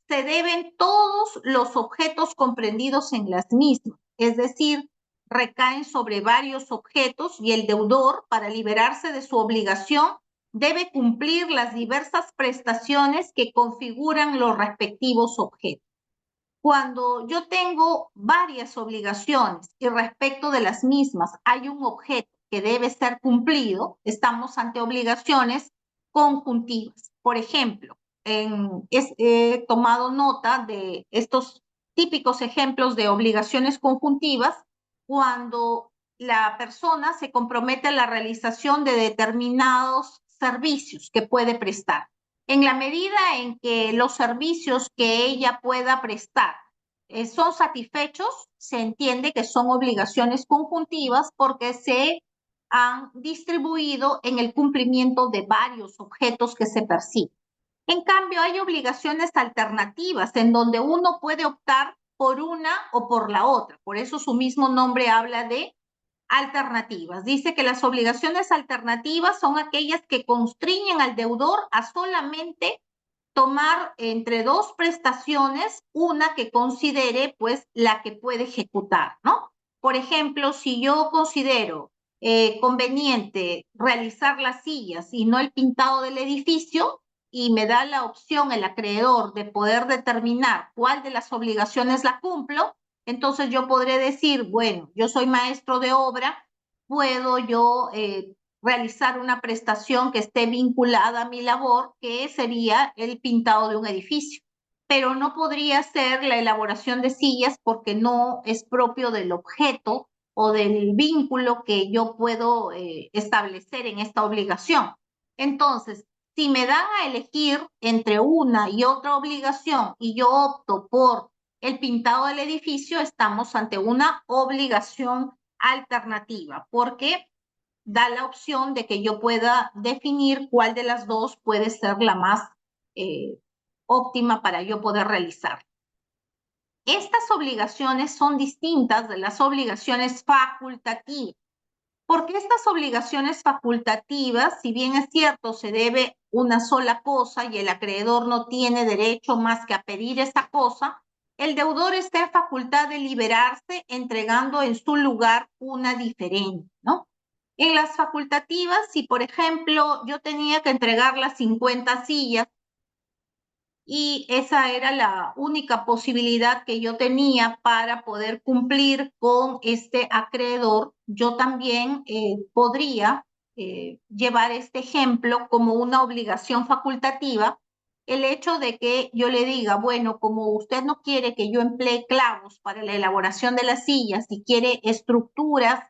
se deben todos los objetos comprendidos en las mismas, es decir, recaen sobre varios objetos y el deudor, para liberarse de su obligación, debe cumplir las diversas prestaciones que configuran los respectivos objetos. Cuando yo tengo varias obligaciones y respecto de las mismas hay un objeto que debe ser cumplido, estamos ante obligaciones conjuntivas. Por ejemplo, he tomado nota de estos típicos ejemplos de obligaciones conjuntivas cuando la persona se compromete a la realización de determinados servicios que puede prestar. En la medida en que los servicios que ella pueda prestar son satisfechos, se entiende que son obligaciones conjuntivas porque se han distribuido en el cumplimiento de varios objetos que se perciben. En cambio, hay obligaciones alternativas en donde uno puede optar por una o por la otra. Por eso su mismo nombre habla de alternativas. Dice que las obligaciones alternativas son aquellas que constriñen al deudor a solamente tomar entre dos prestaciones una que considere pues la que puede ejecutar, ¿no? Por ejemplo, si yo considero conveniente realizar las sillas y no el pintado del edificio, y me da la opción el acreedor de poder determinar cuál de las obligaciones la cumplo, entonces yo podré decir, bueno, yo soy maestro de obra, puedo yo realizar una prestación que esté vinculada a mi labor, que sería el pintado de un edificio. Pero no podría ser la elaboración de sillas porque no es propio del objeto o del vínculo que yo puedo establecer en esta obligación. Entonces, si me dan a elegir entre una y otra obligación y yo opto por el pintado del edificio, estamos ante una obligación alternativa, porque da la opción de que yo pueda definir cuál de las dos puede ser la más óptima para yo poder realizar. Estas obligaciones son distintas de las obligaciones facultativas, porque estas obligaciones facultativas, si bien es cierto, se debe una sola cosa y el acreedor no tiene derecho más que a pedir esa cosa, el deudor está en facultad de liberarse entregando en su lugar una diferente, ¿no? En las facultativas, si por ejemplo yo tenía que entregar las 50 sillas y esa era la única posibilidad que yo tenía para poder cumplir con este acreedor, yo también podría llevar este ejemplo como una obligación facultativa, el hecho de que yo le diga, bueno, como usted no quiere que yo emplee clavos para la elaboración de las sillas y quiere estructuras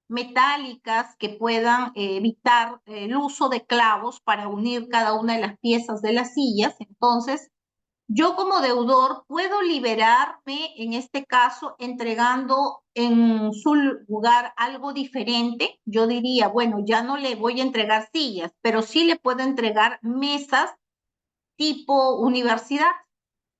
metálicas que puedan evitar el uso de clavos para unir cada una de las piezas de las sillas, entonces yo como deudor puedo liberarme, en este caso, entregando en su lugar algo diferente. Yo diría, bueno, ya no le voy a entregar sillas, pero sí le puedo entregar mesas tipo universidad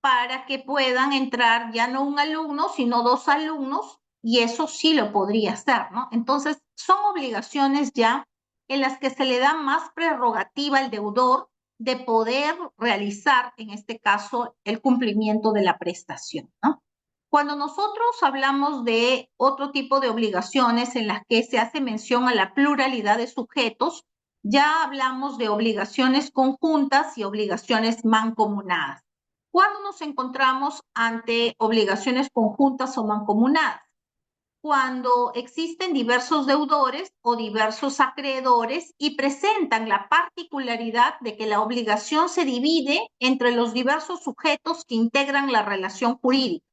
para que puedan entrar ya no un alumno, sino dos alumnos, y eso sí lo podría hacer, ¿no? Entonces, son obligaciones ya en las que se le da más prerrogativa al deudor de poder realizar, en este caso, el cumplimiento de la prestación, ¿no? Cuando nosotros hablamos de otro tipo de obligaciones en las que se hace mención a la pluralidad de sujetos, ya hablamos de obligaciones conjuntas y obligaciones mancomunadas. ¿Cuándo nos encontramos ante obligaciones conjuntas o mancomunadas? Cuando existen diversos deudores o diversos acreedores y presentan la particularidad de que la obligación se divide entre los diversos sujetos que integran la relación jurídica,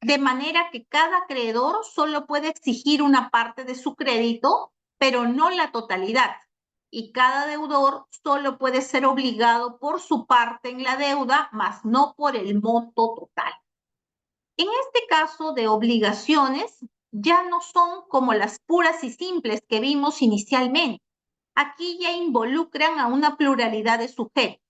de manera que cada acreedor solo puede exigir una parte de su crédito, pero no la totalidad, y cada deudor solo puede ser obligado por su parte en la deuda, mas no por el monto total. En este caso de obligaciones, ya no son como las puras y simples que vimos inicialmente. Aquí ya involucran a una pluralidad de sujetos.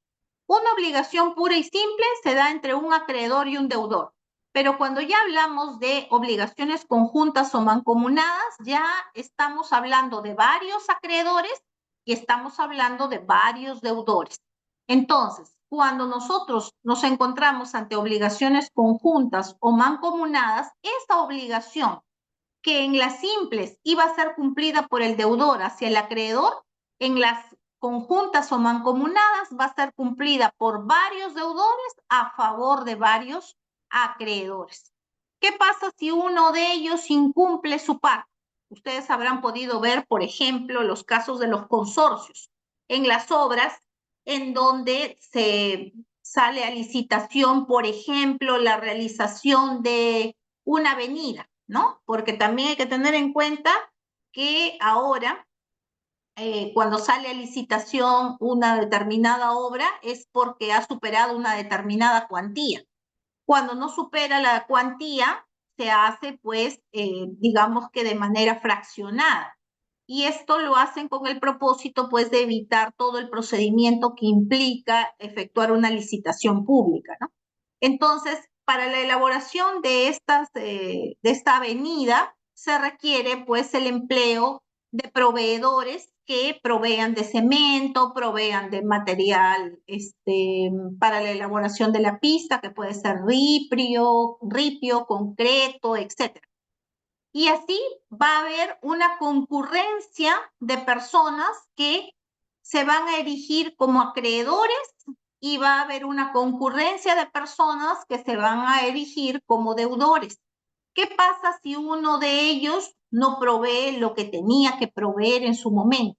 Una obligación pura y simple se da entre un acreedor y un deudor, Pero cuando ya hablamos de obligaciones conjuntas o mancomunadas, ya estamos hablando de varios acreedores y estamos hablando de varios deudores. Entonces, cuando nosotros nos encontramos ante obligaciones conjuntas o mancomunadas, esta obligación que en las simples iba a ser cumplida por el deudor hacia el acreedor, en las conjuntas o mancomunadas va a ser cumplida por varios deudores a favor de varios acreedores. ¿Qué pasa si uno de ellos incumple su parte? Ustedes habrán podido ver, por ejemplo, los casos de los consorcios en las obras en donde se sale a licitación, por ejemplo, la realización de una avenida, ¿no? Porque también hay que tener en cuenta que ahora, cuando sale a licitación una determinada obra, es porque ha superado una determinada cuantía. Cuando no supera la cuantía, se hace, pues, digamos que de manera fraccionada. Y esto lo hacen con el propósito, pues, de evitar todo el procedimiento que implica efectuar una licitación pública, ¿no? Entonces, para la elaboración de esta avenida se requiere, pues, el empleo de proveedores que provean de cemento, provean de material para la elaboración de la pista, que puede ser ripio, concreto, etc. Y así va a haber una concurrencia de personas que se van a erigir como acreedores y va a haber una concurrencia de personas que se van a erigir como deudores. ¿Qué pasa si uno de ellos no provee lo que tenía que proveer en su momento?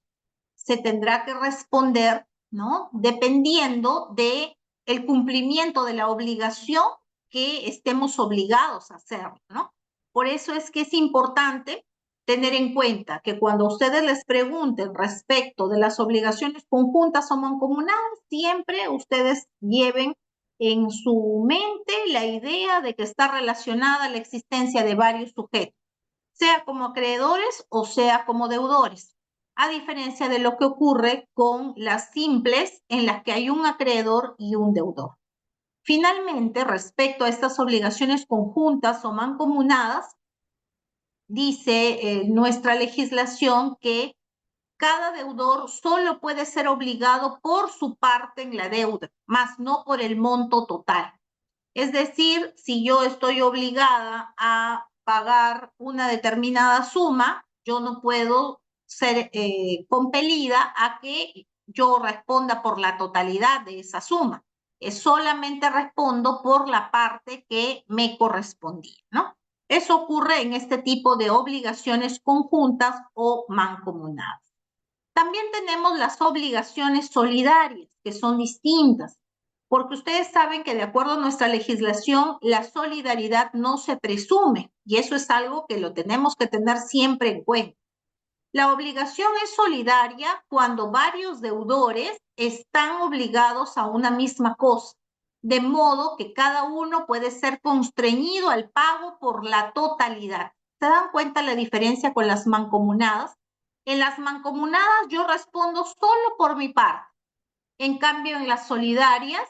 Se tendrá que responder, ¿no? Dependiendo de el cumplimiento de la obligación que estemos obligados a hacer, ¿no? Por eso es que es importante tener en cuenta que cuando ustedes les pregunten respecto de las obligaciones conjuntas o mancomunadas, siempre ustedes lleven en su mente la idea de que está relacionada la existencia de varios sujetos, sea como acreedores o sea como deudores, a diferencia de lo que ocurre con las simples en las que hay un acreedor y un deudor. Finalmente, respecto a estas obligaciones conjuntas o mancomunadas, dice nuestra legislación que cada deudor solo puede ser obligado por su parte en la deuda, más no por el monto total. Es decir, si yo estoy obligada a pagar una determinada suma, yo no puedo ser compelida a que yo responda por la totalidad de esa suma. Solamente respondo por la parte que me correspondía, ¿no? Eso ocurre en este tipo de obligaciones conjuntas o mancomunadas. También tenemos las obligaciones solidarias, que son distintas, porque ustedes saben que de acuerdo a nuestra legislación, la solidaridad no se presume, y eso es algo que lo tenemos que tener siempre en cuenta. La obligación es solidaria cuando varios deudores están obligados a una misma cosa, de modo que cada uno puede ser constreñido al pago por la totalidad. ¿Se dan cuenta la diferencia con las mancomunadas? En las mancomunadas yo respondo solo por mi parte. En cambio, en las solidarias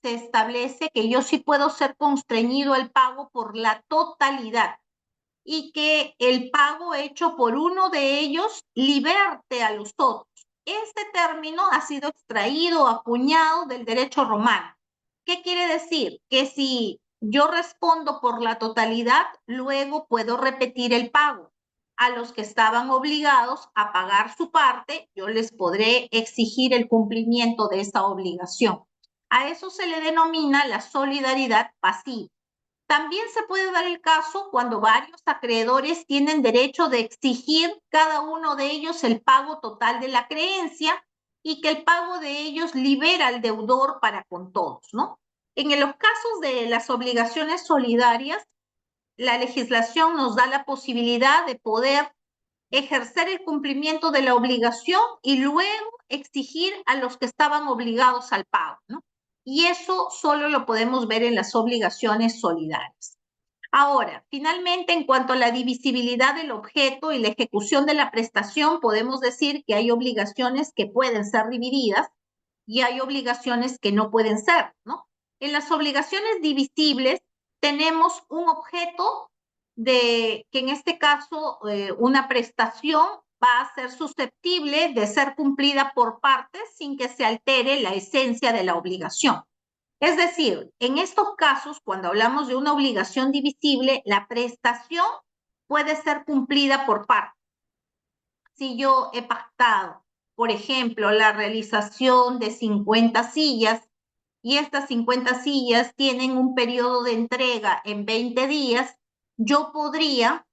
se establece que yo sí puedo ser constreñido al pago por la totalidad y que el pago hecho por uno de ellos liberte a los otros. Este término ha sido extraído, acuñado del derecho romano. ¿Qué quiere decir? Que si yo respondo por la totalidad, luego puedo repetir el pago. A los que estaban obligados a pagar su parte, yo les podré exigir el cumplimiento de esa obligación. A eso se le denomina la solidaridad pasiva. También se puede dar el caso cuando varios acreedores tienen derecho de exigir cada uno de ellos el pago total de la creencia y que el pago de ellos libera al deudor para con todos, ¿no? En los casos de las obligaciones solidarias, la legislación nos da la posibilidad de poder ejercer el cumplimiento de la obligación y luego exigir a los que estaban obligados al pago, ¿no? Y eso solo lo podemos ver en las obligaciones solidarias. Ahora, finalmente, en cuanto a la divisibilidad del objeto y la ejecución de la prestación, podemos decir que hay obligaciones que pueden ser divididas y hay obligaciones que no pueden ser, ¿no? En las obligaciones divisibles, tenemos un objeto que en este caso una prestación va a ser susceptible de ser cumplida por partes sin que se altere la esencia de la obligación. Es decir, en estos casos, cuando hablamos de una obligación divisible, la prestación puede ser cumplida por partes. Si yo he pactado, por ejemplo, la realización de 50 sillas y estas 50 sillas tienen un periodo de entrega en 20 días, yo podría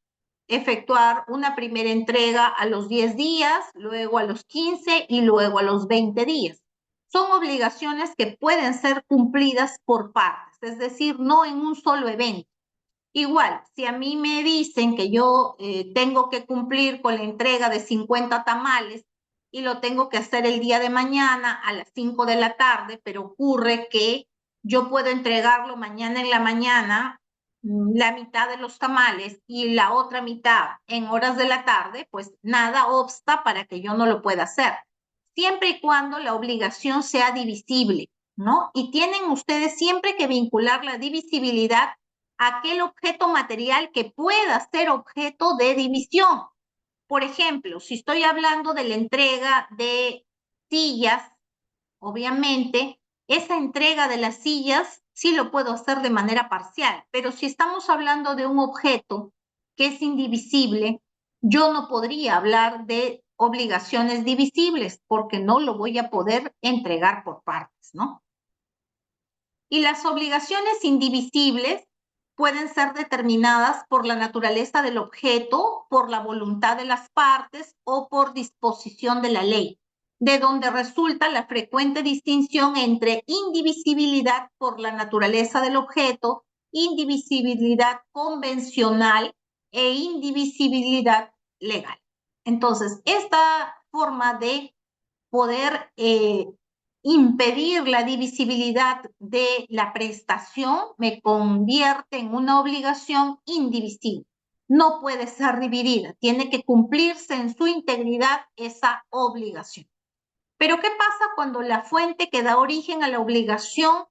efectuar una primera entrega a los 10 días, luego a los 15 y luego a los 20 días. Son obligaciones que pueden ser cumplidas por partes, es decir, no en un solo evento. Igual, si a mí me dicen que yo tengo que cumplir con la entrega de 50 tamales y lo tengo que hacer el día de mañana a las 5 de la tarde, pero ocurre que yo puedo entregarlo mañana en la mañana, la mitad de los tamales y la otra mitad en horas de la tarde, pues nada obsta para que yo no lo pueda hacer, siempre y cuando la obligación sea divisible, ¿no? Y tienen ustedes siempre que vincular la divisibilidad a aquel objeto material que pueda ser objeto de división. Por ejemplo, si estoy hablando de la entrega de sillas, obviamente, esa entrega de las sillas sí lo puedo hacer de manera parcial, pero si estamos hablando de un objeto que es indivisible, yo no podría hablar de obligaciones divisibles porque no lo voy a poder entregar por partes, ¿no? Y las obligaciones indivisibles pueden ser determinadas por la naturaleza del objeto, por la voluntad de las partes o por disposición de la ley, de donde resulta la frecuente distinción entre indivisibilidad por la naturaleza del objeto, indivisibilidad convencional e indivisibilidad legal. Entonces, esta forma de poder impedir la divisibilidad de la prestación me convierte en una obligación indivisible. No puede ser dividida, tiene que cumplirse en su integridad esa obligación. Pero ¿qué pasa cuando la fuente que da origen a la obligación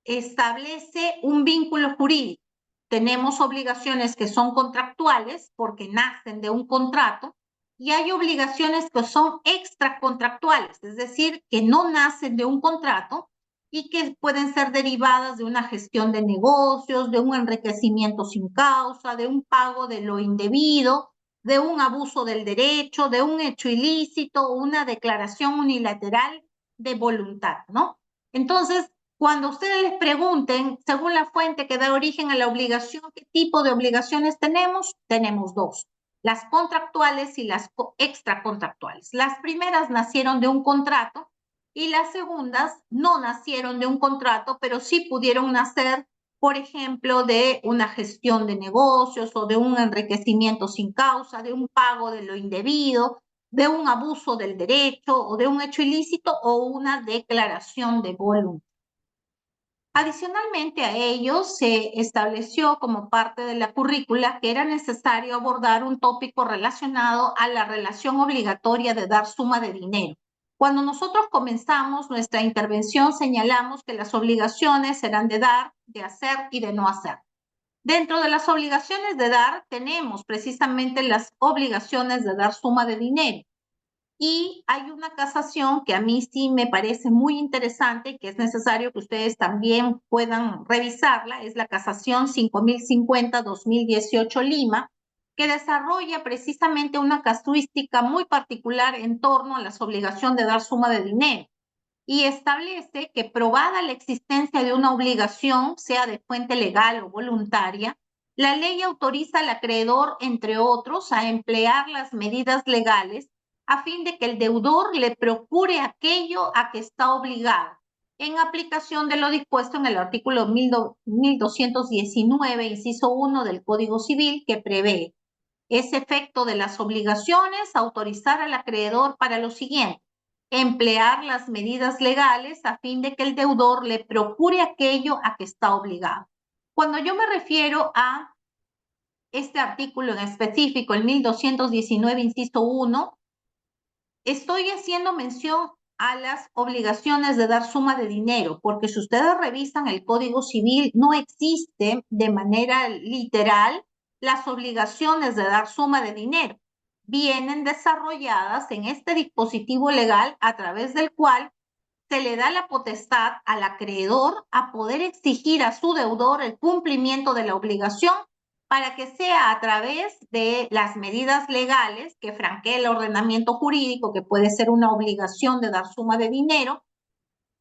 establece un vínculo jurídico? Tenemos obligaciones que son contractuales porque nacen de un contrato, y hay obligaciones que son extracontractuales, es decir, que no nacen de un contrato y que pueden ser derivadas de una gestión de negocios, de un enriquecimiento sin causa, de un pago de lo indebido, de un abuso del derecho, de un hecho ilícito o una declaración unilateral de voluntad, ¿no? Entonces, cuando ustedes les pregunten, según la fuente que da origen a la obligación, ¿qué tipo de obligaciones tenemos? Tenemos dos, las contractuales y las extracontractuales. Las primeras nacieron de un contrato y las segundas no nacieron de un contrato, pero sí pudieron nacer, por ejemplo, de una gestión de negocios o de un enriquecimiento sin causa, de un pago de lo indebido, de un abuso del derecho o de un hecho ilícito o una declaración de voluntad. Adicionalmente a ello, se estableció como parte de la currícula que era necesario abordar un tópico relacionado a la relación obligatoria de dar suma de dinero. Cuando nosotros comenzamos nuestra intervención, señalamos que las obligaciones eran de dar, de hacer y de no hacer. Dentro de las obligaciones de dar, tenemos precisamente las obligaciones de dar suma de dinero. Y hay una casación que a mí sí me parece muy interesante y que es necesario que ustedes también puedan revisarla. Es la casación 5050-2018 Lima, que desarrolla precisamente una casuística muy particular en torno a las obligaciones de dar suma de dinero. Y establece que, probada la existencia de una obligación, sea de fuente legal o voluntaria, la ley autoriza al acreedor, entre otros, a emplear las medidas legales a fin de que el deudor le procure aquello a que está obligado, en aplicación de lo dispuesto en el artículo 1219, inciso 1 del Código Civil, que prevé ese efecto de las obligaciones, autorizar al acreedor para lo siguiente: emplear las medidas legales a fin de que el deudor le procure aquello a que está obligado. Cuando yo me refiero a este artículo en específico, el 1219, inciso 1, estoy haciendo mención a las obligaciones de dar suma de dinero, porque si ustedes revisan el Código Civil, no existe de manera literal las obligaciones de dar suma de dinero. Vienen desarrolladas en este dispositivo legal a través del cual se le da la potestad al acreedor a poder exigir a su deudor el cumplimiento de la obligación para que sea a través de las medidas legales que franquee el ordenamiento jurídico, que puede ser una obligación de dar suma de dinero,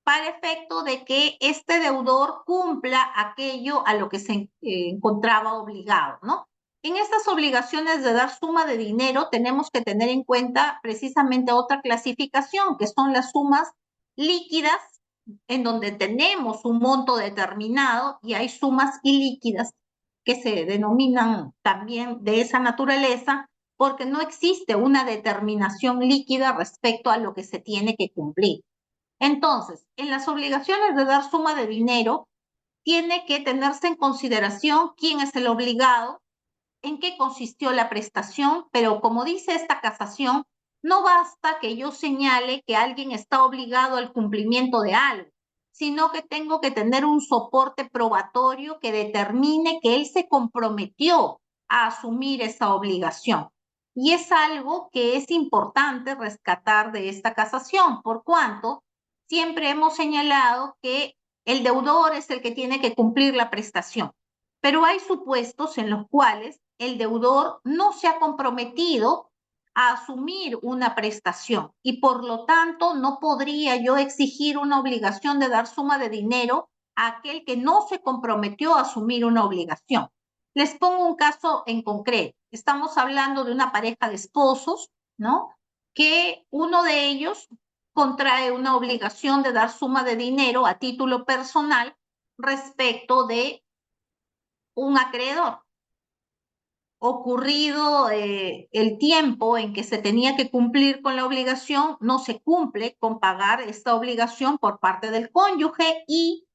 para efecto de que este deudor cumpla aquello a lo que se encontraba obligado, ¿no? En estas obligaciones de dar suma de dinero tenemos que tener en cuenta precisamente otra clasificación, que son las sumas líquidas, en donde tenemos un monto determinado, y hay sumas ilíquidas que se denominan también de esa naturaleza, porque no existe una determinación líquida respecto a lo que se tiene que cumplir. Entonces, en las obligaciones de dar suma de dinero, tiene que tenerse en consideración quién es el obligado, en qué consistió la prestación, pero como dice esta casación, no basta que yo señale que alguien está obligado al cumplimiento de algo, sino que tengo que tener un soporte probatorio que determine que él se comprometió a asumir esa obligación. Y es algo que es importante rescatar de esta casación, por cuanto siempre hemos señalado que el deudor es el que tiene que cumplir la prestación, pero hay supuestos en los cuales el deudor no se ha comprometido a asumir una prestación y por lo tanto no podría yo exigir una obligación de dar suma de dinero a aquel que no se comprometió a asumir una obligación. Les pongo un caso en concreto. Estamos hablando de una pareja de esposos, ¿no? Que uno de ellos contrae una obligación de dar suma de dinero a título personal respecto de un acreedor. Ocurrido el tiempo en que se tenía que cumplir con la obligación, no se cumple con pagar esta obligación por parte del cónyuge y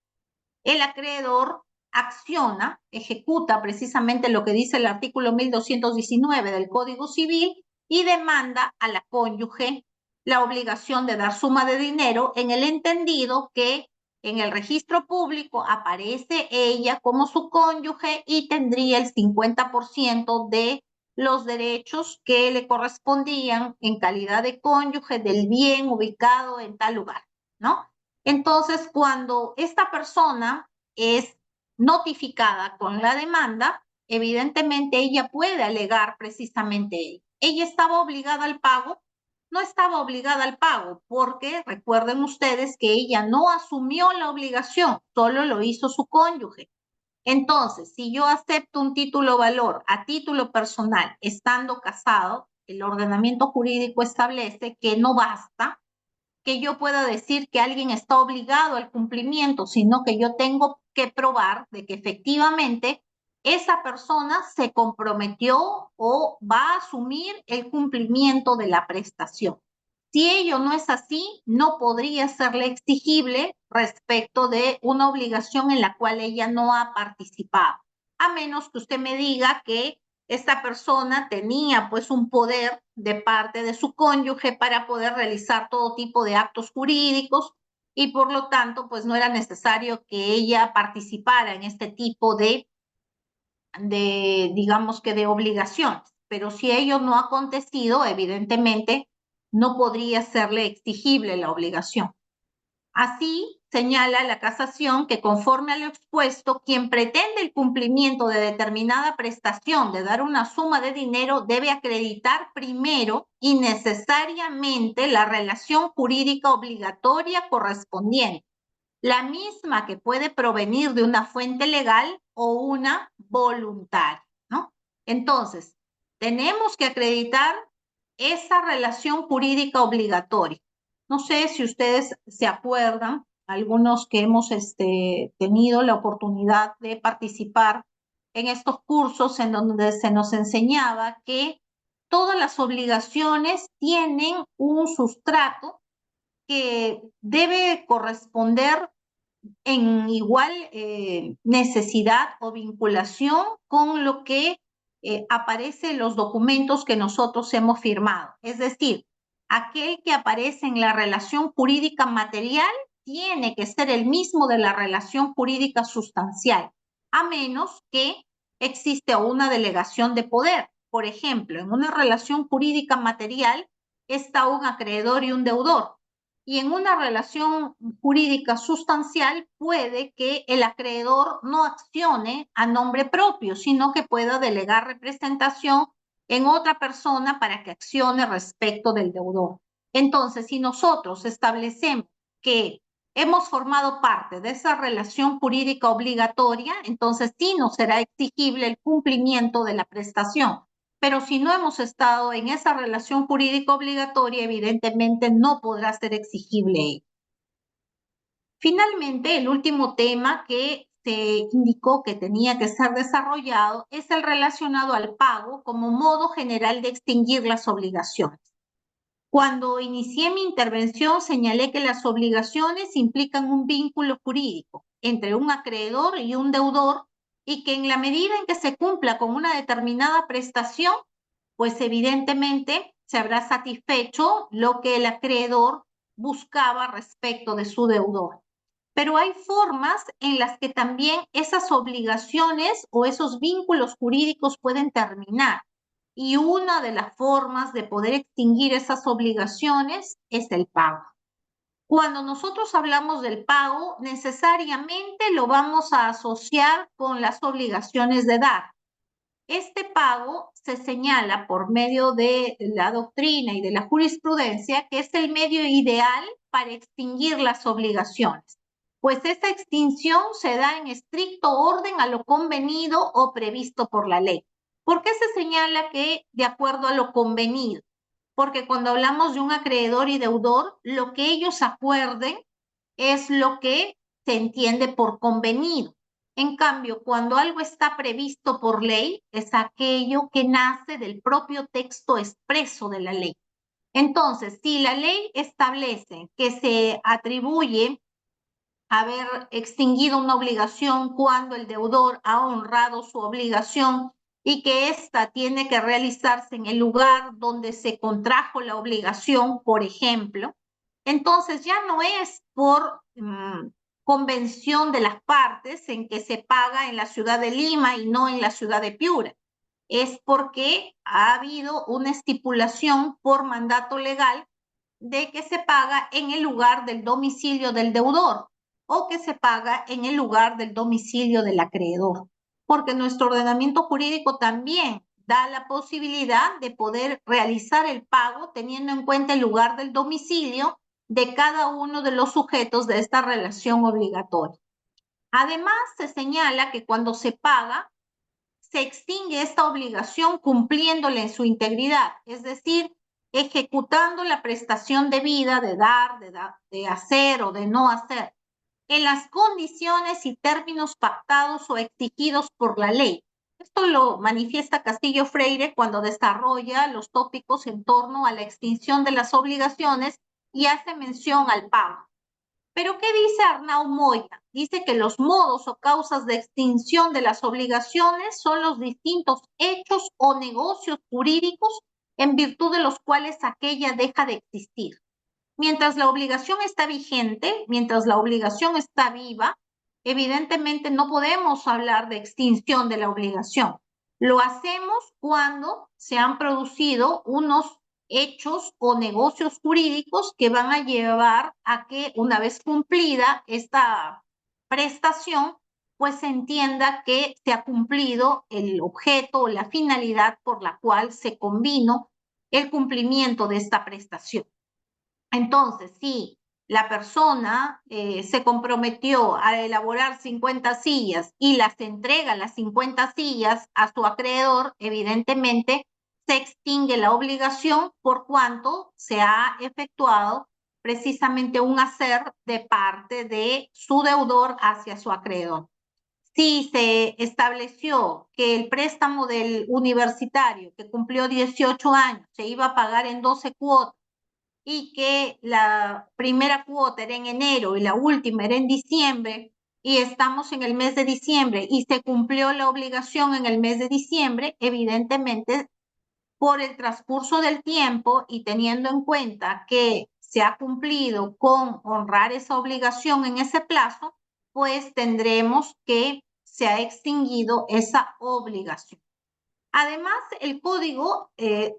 el acreedor acciona, ejecuta precisamente lo que dice el artículo 1219 del Código Civil y demanda a la cónyuge la obligación de dar suma de dinero, en el entendido que en el registro público aparece ella como su cónyuge y tendría el 50% de los derechos que le correspondían en calidad de cónyuge del bien ubicado en tal lugar, ¿no? Entonces, cuando esta persona es notificada con la demanda, evidentemente ella puede alegar precisamente, ella estaba obligada al pago, no estaba obligada al pago, porque recuerden ustedes que ella no asumió la obligación, solo lo hizo su cónyuge. Entonces, si yo acepto un título valor a título personal estando casado, el ordenamiento jurídico establece que no basta que yo pueda decir que alguien está obligado al cumplimiento, sino que yo tengo que probar de que efectivamente esa persona se comprometió o va a asumir el cumplimiento de la prestación. Si ello no es así, no podría serle exigible respecto de una obligación en la cual ella no ha participado, a menos que usted me diga que esta persona tenía pues un poder de parte de su cónyuge para poder realizar todo tipo de actos jurídicos y por lo tanto pues no era necesario que ella participara en este tipo digamos que de obligaciones. Pero si ello no ha acontecido, evidentemente no podría serle exigible la obligación. Así señala la casación que conforme a lo expuesto, quien pretende el cumplimiento de determinada prestación de dar una suma de dinero debe acreditar primero y necesariamente la relación jurídica obligatoria correspondiente, la misma que puede provenir de una fuente legal o una voluntaria, ¿no? Entonces, tenemos que acreditar esa relación jurídica obligatoria. No sé si ustedes se acuerdan, algunos que hemos tenido la oportunidad de participar en estos cursos en donde se nos enseñaba que todas las obligaciones tienen un sustrato que debe corresponder en igual necesidad o vinculación con lo que aparece en los documentos que nosotros hemos firmado. Es decir, aquel que aparece en la relación jurídica material tiene que ser el mismo de la relación jurídica sustancial, a menos que existe una delegación de poder. Por ejemplo, en una relación jurídica material está un acreedor y un deudor. Y en una relación jurídica sustancial puede que el acreedor no accione a nombre propio, sino que pueda delegar representación en otra persona para que accione respecto del deudor. Entonces, si nosotros establecemos que hemos formado parte de esa relación jurídica obligatoria, entonces sí nos será exigible el cumplimiento de la prestación. Pero si no hemos estado en esa relación jurídica obligatoria, evidentemente no podrá ser exigible. Finalmente, el último tema que se indicó que tenía que ser desarrollado es el relacionado al pago como modo general de extinguir las obligaciones. Cuando inicié mi intervención, señalé que las obligaciones implican un vínculo jurídico entre un acreedor y un deudor y que en la medida en que se cumpla con una determinada prestación, pues evidentemente se habrá satisfecho lo que el acreedor buscaba respecto de su deudor. Pero hay formas en las que también esas obligaciones o esos vínculos jurídicos pueden terminar. Y una de las formas de poder extinguir esas obligaciones es el pago. Cuando nosotros hablamos del pago, necesariamente lo vamos a asociar con las obligaciones de dar. Este pago se señala por medio de la doctrina y de la jurisprudencia que es el medio ideal para extinguir las obligaciones, pues esta extinción se da en estricto orden a lo convenido o previsto por la ley. ¿Por qué se señala que de acuerdo a lo convenido? Porque cuando hablamos de un acreedor y deudor, lo que ellos acuerden es lo que se entiende por convenido. En cambio, cuando algo está previsto por ley, es aquello que nace del propio texto expreso de la ley. Entonces, si la ley establece que se atribuye haber extinguido una obligación cuando el deudor ha honrado su obligación y que ésta tiene que realizarse en el lugar donde se contrajo la obligación, por ejemplo, entonces ya no es por convención de las partes en que se paga en la ciudad de Lima y no en la ciudad de Piura. Es porque ha habido una estipulación por mandato legal de que se paga en el lugar del domicilio del deudor o que se paga en el lugar del domicilio del acreedor, porque nuestro ordenamiento jurídico también da la posibilidad de poder realizar el pago teniendo en cuenta el lugar del domicilio de cada uno de los sujetos de esta relación obligatoria. Además, se señala que cuando se paga, se extingue esta obligación cumpliéndola en su integridad, es decir, ejecutando la prestación debida de dar, de hacer o de no hacer, en las condiciones y términos pactados o exigidos por la ley. Esto lo manifiesta Castillo Freire cuando desarrolla los tópicos en torno a la extinción de las obligaciones y hace mención al pago. Pero ¿qué dice Arnau Moya? Dice que los modos o causas de extinción de las obligaciones son los distintos hechos o negocios jurídicos en virtud de los cuales aquella deja de existir. Mientras la obligación está vigente, mientras la obligación está viva, evidentemente no podemos hablar de extinción de la obligación. Lo hacemos cuando se han producido unos hechos o negocios jurídicos que van a llevar a que una vez cumplida esta prestación, pues se entienda que se ha cumplido el objeto o la finalidad por la cual se convino el cumplimiento de esta prestación. Entonces, si la persona se comprometió a elaborar 50 sillas y las entrega las 50 sillas a su acreedor, evidentemente se extingue la obligación por cuanto se ha efectuado precisamente un hacer de parte de su deudor hacia su acreedor. Si se estableció que el préstamo del universitario que cumplió 18 años se iba a pagar en 12 cuotas, y que la primera cuota era en enero y la última era en diciembre, y estamos en el mes de diciembre y se cumplió la obligación en el mes de diciembre, evidentemente por el transcurso del tiempo y teniendo en cuenta que se ha cumplido con honrar esa obligación en ese plazo, pues tendremos que se ha extinguido esa obligación. Además, el código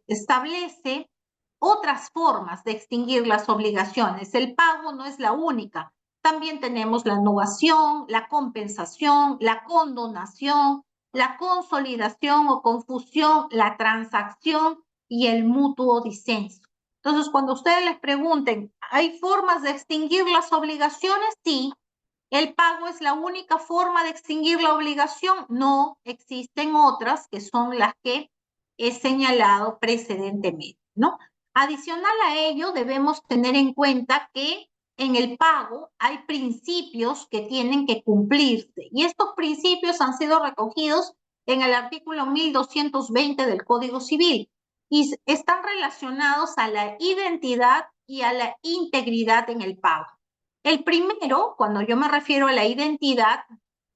establece otras formas de extinguir las obligaciones. El pago no es la única. También tenemos la novación, la compensación, la condonación, la consolidación o confusión, la transacción y el mutuo disenso. Entonces, cuando ustedes les pregunten, ¿hay formas de extinguir las obligaciones? Sí. ¿El pago es la única forma de extinguir la obligación? No, existen otras que son las que he señalado precedentemente, ¿no? Adicional a ello, debemos tener en cuenta que en el pago hay principios que tienen que cumplirse y estos principios han sido recogidos en el artículo 1220 del Código Civil y están relacionados a la identidad y a la integridad en el pago. El primero, cuando yo me refiero a la identidad,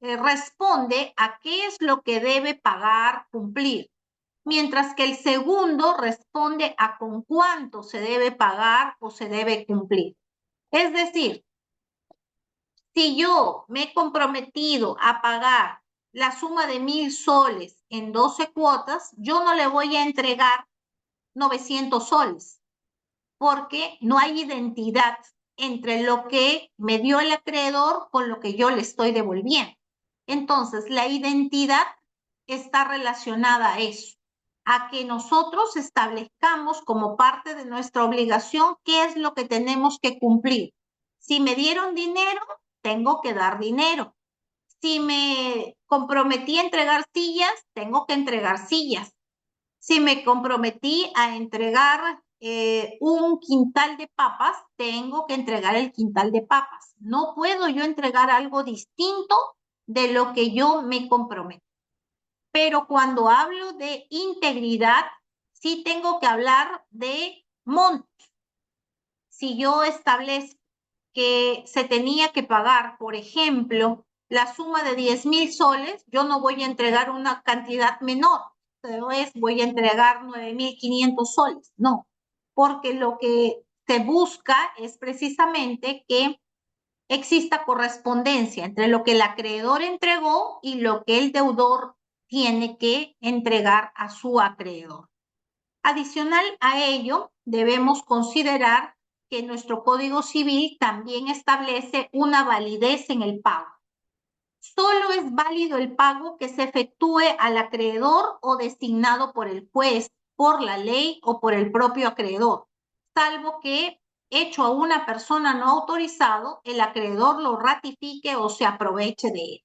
responde a qué es lo que debe pagar, cumplir, mientras que el segundo responde a con cuánto se debe pagar o se debe cumplir. Es decir, si yo me he comprometido a pagar la suma de 1.000 soles en 12 cuotas, yo no le voy a entregar 900 soles, porque no hay identidad entre lo que me dio el acreedor con lo que yo le estoy devolviendo. Entonces, la identidad está relacionada a eso, a que nosotros establezcamos como parte de nuestra obligación qué es lo que tenemos que cumplir. Si me dieron dinero, tengo que dar dinero. Si me comprometí a entregar sillas, tengo que entregar sillas. Si me comprometí a entregar un quintal de papas, tengo que entregar el quintal de papas. No puedo yo entregar algo distinto de lo que yo me comprometí. Pero cuando hablo de integridad, sí tengo que hablar de montos. Si yo establezco que se tenía que pagar, por ejemplo, la suma de 10.000 soles, yo no voy a entregar una cantidad menor, pero voy a entregar 9.500 soles, no, porque lo que se busca es precisamente que exista correspondencia entre lo que el acreedor entregó y lo que el deudor tiene que entregar a su acreedor. Adicional a ello, debemos considerar que nuestro Código Civil también establece una validez en el pago. Solo es válido el pago que se efectúe al acreedor o designado por el juez, por la ley o por el propio acreedor, salvo que, hecho a una persona no autorizado, el acreedor lo ratifique o se aproveche de él.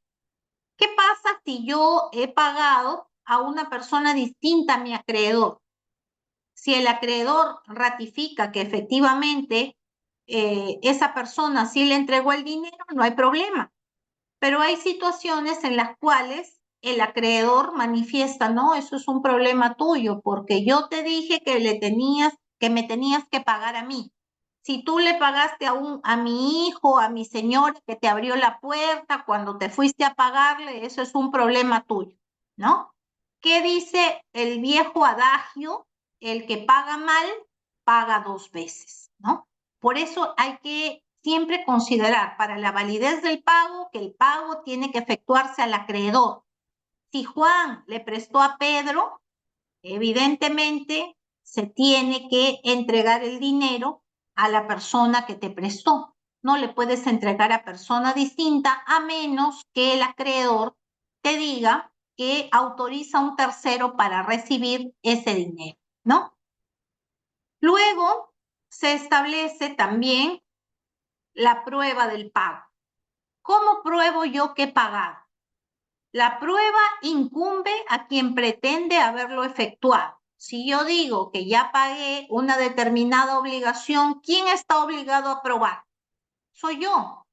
¿Qué pasa si yo he pagado a una persona distinta a mi acreedor? Si el acreedor ratifica que efectivamente esa persona sí le entregó el dinero, no hay problema. Pero hay situaciones en las cuales el acreedor manifiesta, no, eso es un problema tuyo, porque yo te dije que me tenías que pagar a mí. Si tú le pagaste a mi hijo, a mi señora que te abrió la puerta cuando te fuiste a pagarle, eso es un problema tuyo, ¿no? ¿Qué dice el viejo adagio? El que paga mal, paga 2 veces, ¿no? Por eso hay que siempre considerar para la validez del pago que el pago tiene que efectuarse al acreedor. Si Juan le prestó a Pedro, evidentemente se tiene que entregar el dinero a la persona que te prestó. No le puedes entregar a persona distinta a menos que el acreedor te diga que autoriza a un tercero para recibir ese dinero, ¿no? Luego se establece también la prueba del pago. ¿Cómo pruebo yo que he pagado? La prueba incumbe a quien pretende haberlo efectuado. Si yo digo que ya pagué una determinada obligación, ¿quién está obligado a probar? Soy yo,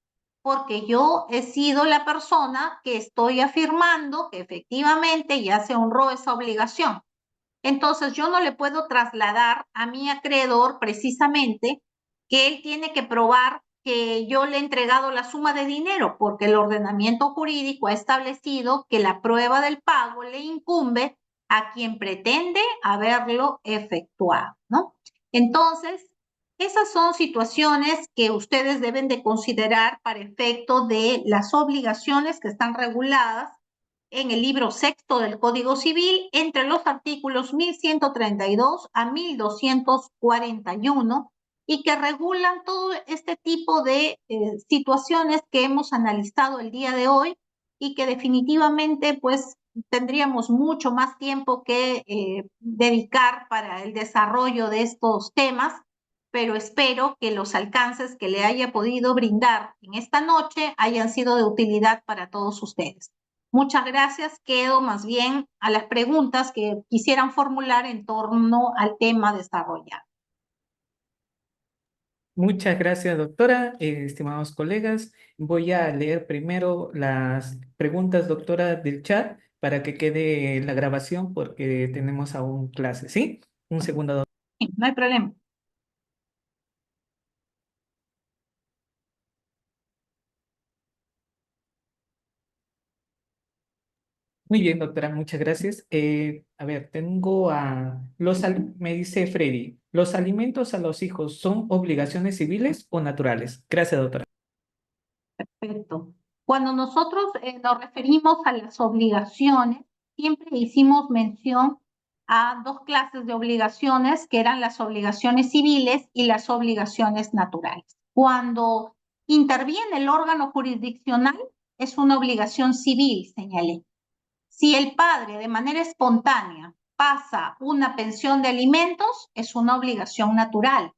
porque yo he sido la persona que estoy afirmando que efectivamente ya se honró esa obligación. Entonces, yo no le puedo trasladar a mi acreedor precisamente que él tiene que probar que yo le he entregado la suma de dinero, porque el ordenamiento jurídico ha establecido que la prueba del pago le incumbe a quien pretende haberlo efectuado, ¿no? Entonces, esas son situaciones que ustedes deben de considerar para efecto de las obligaciones que están reguladas en el libro sexto del Código Civil entre los artículos 1132 a 1241 y que regulan todo este tipo de situaciones que hemos analizado el día de hoy y que definitivamente pues tendríamos mucho más tiempo que dedicar para el desarrollo de estos temas, pero espero que los alcances que le haya podido brindar en esta noche hayan sido de utilidad para todos ustedes. Muchas gracias. Quedo más bien a las preguntas que quisieran formular en torno al tema desarrollado. Muchas gracias, doctora. Estimados colegas, voy a leer primero las preguntas, doctora, del chat para que quede la grabación porque tenemos aún clase, ¿sí? Un segundo, doctora. Sí, no hay problema. Muy bien, doctora, muchas gracias. A ver, tengo me dice Freddy, ¿los alimentos a los hijos son obligaciones civiles o naturales? Gracias, doctora. Perfecto. Cuando nosotros nos referimos a las obligaciones, siempre hicimos mención a dos clases de obligaciones, que eran las obligaciones civiles y las obligaciones naturales. Cuando interviene el órgano jurisdiccional, es una obligación civil, señalé. Si el padre de manera espontánea pasa una pensión de alimentos, es una obligación natural,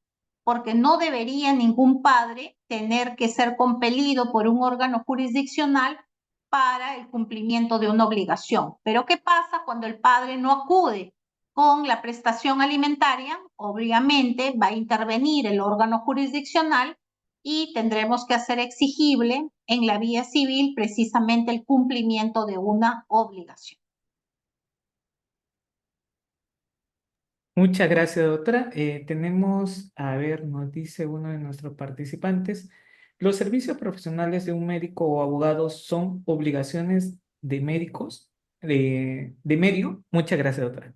porque no debería ningún padre tener que ser compelido por un órgano jurisdiccional para el cumplimiento de una obligación. Pero ¿qué pasa cuando el padre no acude con la prestación alimentaria? Obviamente va a intervenir el órgano jurisdiccional y tendremos que hacer exigible en la vía civil precisamente el cumplimiento de una obligación. Muchas gracias, doctora. Tenemos, a ver, nos dice uno de nuestros participantes, ¿los servicios profesionales de un médico o abogado son obligaciones de médicos, de medio? Muchas gracias, doctora.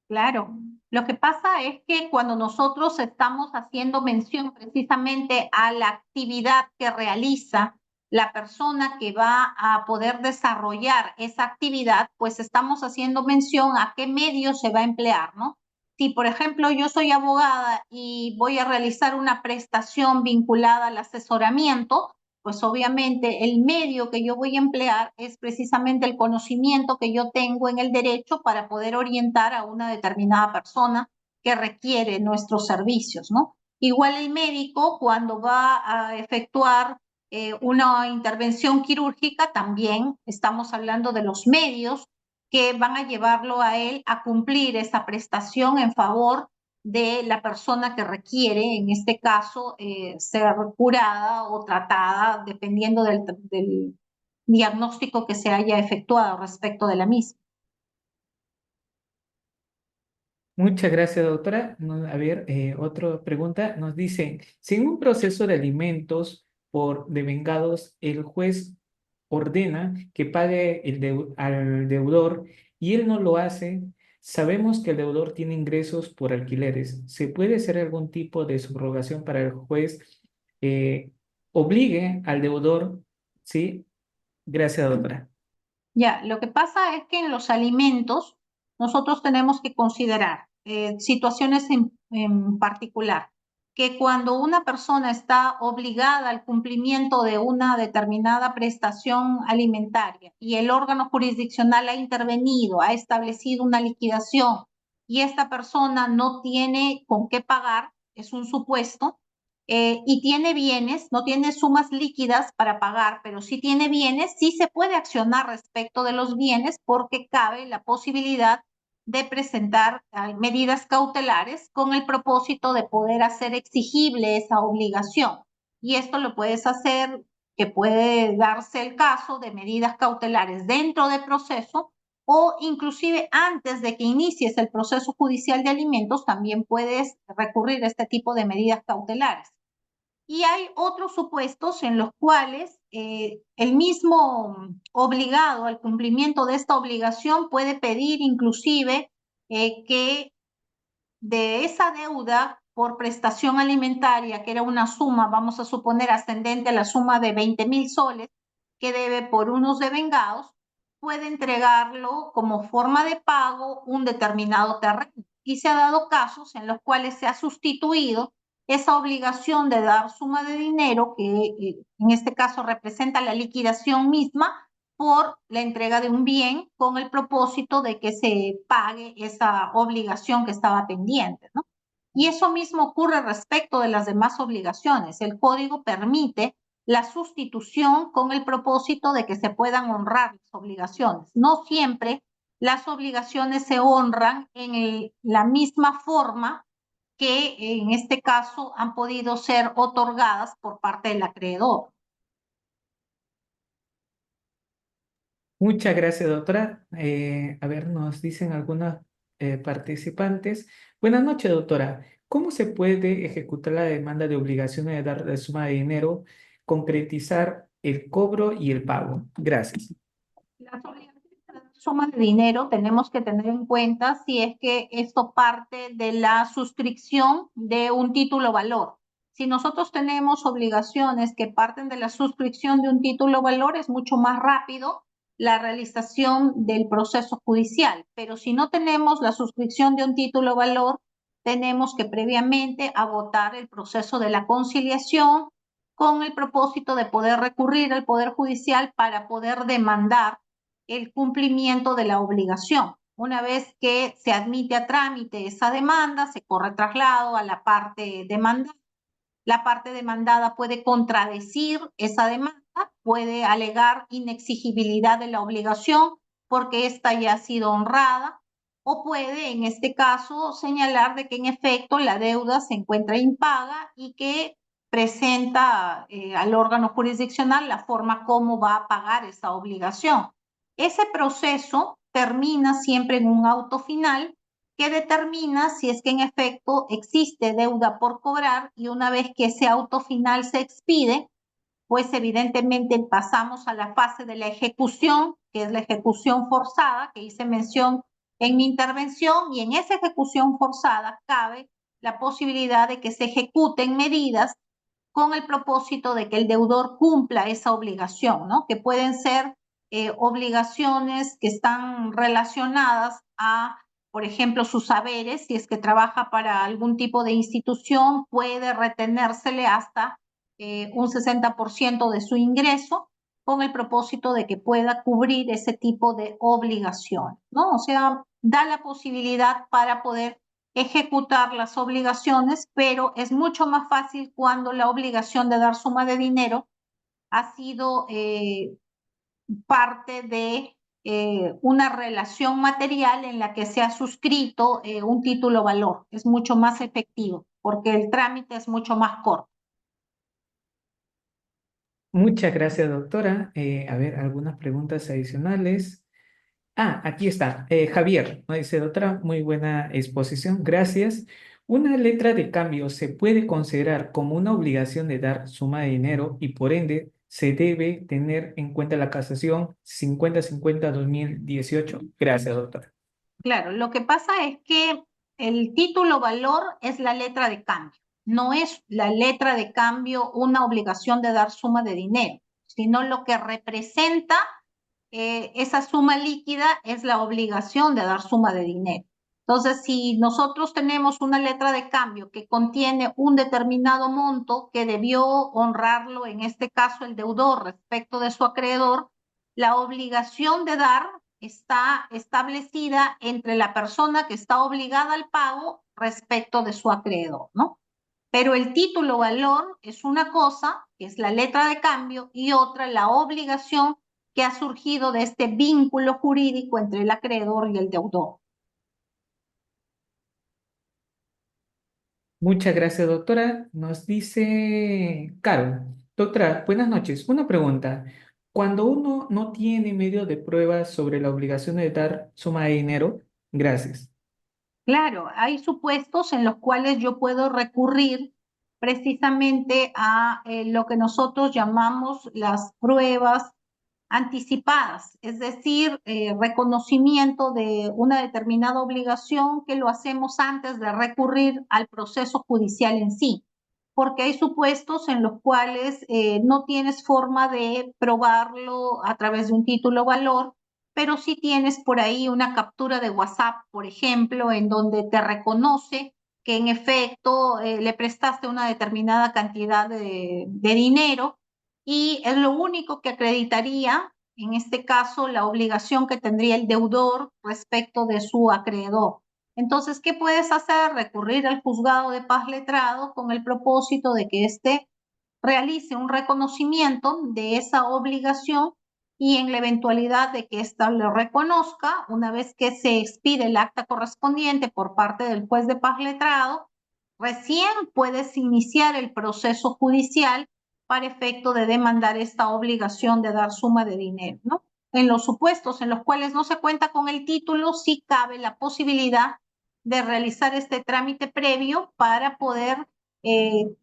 Claro, lo que pasa es que cuando nosotros estamos haciendo mención precisamente a la actividad que realiza la persona que va a poder desarrollar esa actividad, pues estamos haciendo mención a qué medio se va a emplear, ¿no? Si, por ejemplo, yo soy abogada y voy a realizar una prestación vinculada al asesoramiento, pues obviamente el medio que yo voy a emplear es precisamente el conocimiento que yo tengo en el derecho para poder orientar a una determinada persona que requiere nuestros servicios, ¿no? Igual el médico cuando va a efectuar una intervención quirúrgica, también estamos hablando de los medios que van a llevarlo a él a cumplir esa prestación en favor de la persona que requiere, en este caso, ser curada o tratada, dependiendo del diagnóstico que se haya efectuado respecto de la misma. Muchas gracias, doctora. A ver, otra pregunta. Nos dice, si en un proceso de alimentos por devengados el juez ordena que pague al deudor y él no lo hace, sabemos que el deudor tiene ingresos por alquileres. ¿Se puede hacer algún tipo de subrogación para el juez obligue al deudor? Sí, gracias, doctora. Ya, lo que pasa es que en los alimentos nosotros tenemos que considerar situaciones en particular, que cuando una persona está obligada al cumplimiento de una determinada prestación alimentaria y el órgano jurisdiccional ha intervenido, ha establecido una liquidación y esta persona no tiene con qué pagar, es un supuesto, y tiene bienes, no tiene sumas líquidas para pagar, pero sí tiene bienes, sí se puede accionar respecto de los bienes porque cabe la posibilidad de presentar medidas cautelares con el propósito de poder hacer exigible esa obligación. Y esto lo puedes hacer, que puede darse el caso de medidas cautelares dentro del proceso o inclusive antes de que inicies el proceso judicial de alimentos, también puedes recurrir a este tipo de medidas cautelares. Y hay otros supuestos en los cuales el mismo obligado al cumplimiento de esta obligación puede pedir inclusive que de esa deuda por prestación alimentaria, que era una suma, vamos a suponer, ascendente a la suma de 20.000 soles, que debe por unos devengados, puede entregarlo como forma de pago un determinado terreno. Y se ha dado casos en los cuales se ha sustituido esa obligación de dar suma de dinero, que en este caso representa la liquidación misma, por la entrega de un bien con el propósito de que se pague esa obligación que estaba pendiente, ¿no? Y eso mismo ocurre respecto de las demás obligaciones. El código permite la sustitución con el propósito de que se puedan honrar las obligaciones. No siempre las obligaciones se honran en la misma forma que en este caso han podido ser otorgadas por parte del acreedor. Muchas gracias, doctora. A ver, nos dicen algunas participantes. Buenas noches, doctora. ¿Cómo se puede ejecutar la demanda de obligaciones de dar de suma de dinero, concretizar el cobro y el pago? Gracias. Las obligaciones de suma de dinero tenemos que tener en cuenta si es que esto parte de la suscripción de un título valor. Si nosotros tenemos obligaciones que parten de la suscripción de un título valor, es mucho más rápido la realización del proceso judicial. Pero si no tenemos la suscripción de un título valor, tenemos que previamente agotar el proceso de la conciliación con el propósito de poder recurrir al Poder Judicial para poder demandar el cumplimiento de la obligación. Una vez que se admite a trámite esa demanda, se corre traslado a la parte demandada. La parte demandada puede contradecir esa demanda, puede alegar inexigibilidad de la obligación porque ésta ya ha sido honrada, o puede, en este caso, señalar de que en efecto la deuda se encuentra impaga y que presenta al órgano jurisdiccional la forma como va a pagar esa obligación. Ese proceso termina siempre en un auto final que determina si es que en efecto existe deuda por cobrar, y una vez que ese auto final se expide, pues evidentemente pasamos a la fase de la ejecución, que es la ejecución forzada, que hice mención en mi intervención, y en esa ejecución forzada cabe la posibilidad de que se ejecuten medidas con el propósito de que el deudor cumpla esa obligación, ¿no? Que pueden ser obligaciones que están relacionadas a, por ejemplo, sus saberes. Si es que trabaja para algún tipo de institución, puede retenérsele hasta un 60% de su ingreso con el propósito de que pueda cubrir ese tipo de obligación, ¿no? O sea, da la posibilidad para poder ejecutar las obligaciones, pero es mucho más fácil cuando la obligación de dar suma de dinero ha sido parte de una relación material en la que se ha suscrito un título valor. Es mucho más efectivo porque el trámite es mucho más corto. Muchas gracias, doctora. A ver, algunas preguntas adicionales. Ah, aquí está. Javier nos dice, doctora, muy buena exposición. Gracias. ¿Una letra de cambio se puede considerar como una obligación de dar suma de dinero y por ende se debe tener en cuenta la casación 5050-2018? Gracias, doctora. Claro, lo que pasa es que el título valor es la letra de cambio. No es la letra de cambio una obligación de dar suma de dinero, sino lo que representa esa suma líquida es la obligación de dar suma de dinero. Entonces, si nosotros tenemos una letra de cambio que contiene un determinado monto que debió honrarlo, en este caso el deudor respecto de su acreedor, la obligación de dar está establecida entre la persona que está obligada al pago respecto de su acreedor, ¿no? Pero el título valor es una cosa, que es la letra de cambio, y otra la obligación que ha surgido de este vínculo jurídico entre el acreedor y el deudor. Muchas gracias, doctora. Nos dice Carol. Doctora, buenas noches. Una pregunta. Cuando uno no tiene medio de prueba sobre la obligación de dar suma de dinero, gracias. Claro, hay supuestos en los cuales yo puedo recurrir precisamente a lo que nosotros llamamos las pruebas anticipadas, es decir, reconocimiento de una determinada obligación que lo hacemos antes de recurrir al proceso judicial en sí, porque hay supuestos en los cuales no tienes forma de probarlo a través de un título valor, pero sí tienes por ahí una captura de WhatsApp, por ejemplo, en donde te reconoce que en efecto le prestaste una determinada cantidad de dinero y es lo único que acreditaría, en este caso, la obligación que tendría el deudor respecto de su acreedor. Entonces, ¿qué puedes hacer? Recurrir al juzgado de paz letrado con el propósito de que éste realice un reconocimiento de esa obligación y en la eventualidad de que ésta lo reconozca, una vez que se expide el acta correspondiente por parte del juez de paz letrado, recién puedes iniciar el proceso judicial para efecto de demandar esta obligación de dar suma de dinero, ¿no? En los supuestos en los cuales no se cuenta con el título, sí cabe la posibilidad de realizar este trámite previo para poder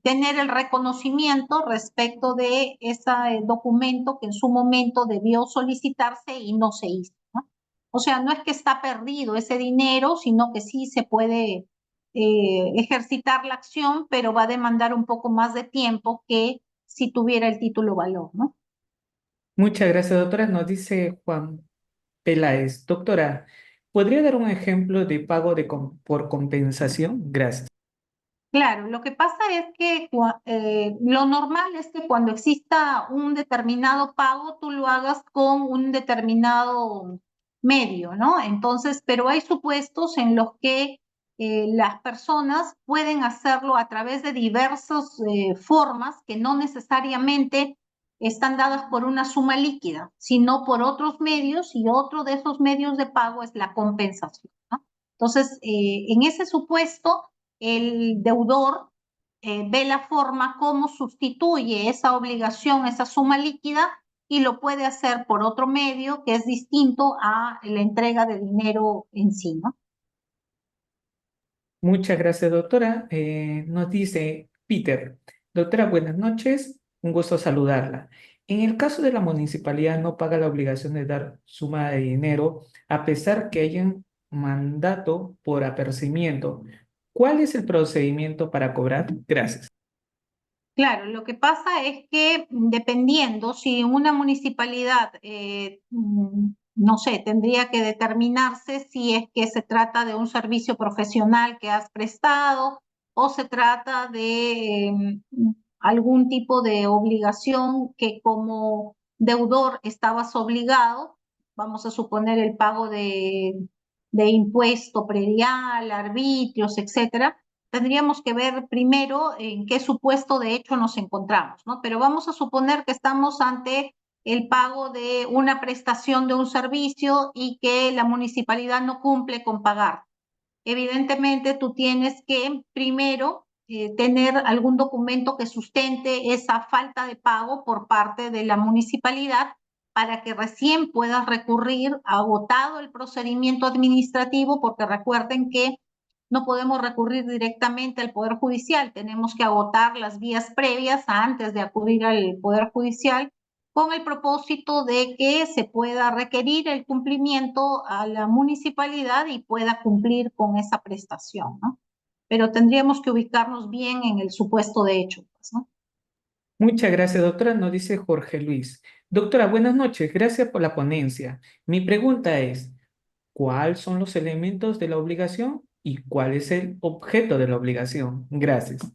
tener el reconocimiento respecto de ese documento que en su momento debió solicitarse y no se hizo, ¿no? O sea, no es que está perdido ese dinero, sino que sí se puede ejercitar la acción, pero va a demandar un poco más de tiempo que si tuviera el título valor, ¿no? Muchas gracias, doctora. Nos dice Juan Peláez. Doctora, ¿podría dar un ejemplo de pago por compensación? Gracias. Claro, lo que pasa es que lo normal es que cuando exista un determinado pago, tú lo hagas con un determinado medio, ¿no? Entonces, pero hay supuestos en los que las personas pueden hacerlo a través de diversas formas que no necesariamente están dadas por una suma líquida, sino por otros medios y otro de esos medios de pago es la compensación, ¿no? Entonces, en ese supuesto el deudor ve la forma como sustituye esa obligación, esa suma líquida, y lo puede hacer por otro medio que es distinto a la entrega de dinero en sí, ¿no? Muchas gracias, doctora. Nos dice Peter. Doctora, buenas noches. Un gusto saludarla. En el caso de la municipalidad no paga la obligación de dar suma de dinero a pesar que haya un mandato por apercibimiento. ¿Cuál es el procedimiento para cobrar? Gracias. Claro, lo que pasa es que dependiendo si una municipalidad, no sé, tendría que determinarse si es que se trata de un servicio profesional que has prestado o se trata de algún tipo de obligación que como deudor estabas obligado, vamos a suponer el pago de impuesto predial, arbitrios, etcétera. Tendríamos que ver primero en qué supuesto de hecho nos encontramos, ¿no? Pero vamos a suponer que estamos ante el pago de una prestación de un servicio y que la municipalidad no cumple con pagar. Evidentemente, tú tienes que primero tener algún documento que sustente esa falta de pago por parte de la municipalidad para que recién puedas recurrir agotado el procedimiento administrativo, porque recuerden que no podemos recurrir directamente al Poder Judicial, tenemos que agotar las vías previas antes de acudir al Poder Judicial con el propósito de que se pueda requerir el cumplimiento a la municipalidad y pueda cumplir con esa prestación, ¿no? Pero tendríamos que ubicarnos bien en el supuesto de hecho, pues, ¿no? Muchas gracias, doctora. Nos dice Jorge Luis. Doctora, buenas noches. Gracias por la ponencia. Mi pregunta es, ¿cuáles son los elementos de la obligación y cuál es el objeto de la obligación? Gracias.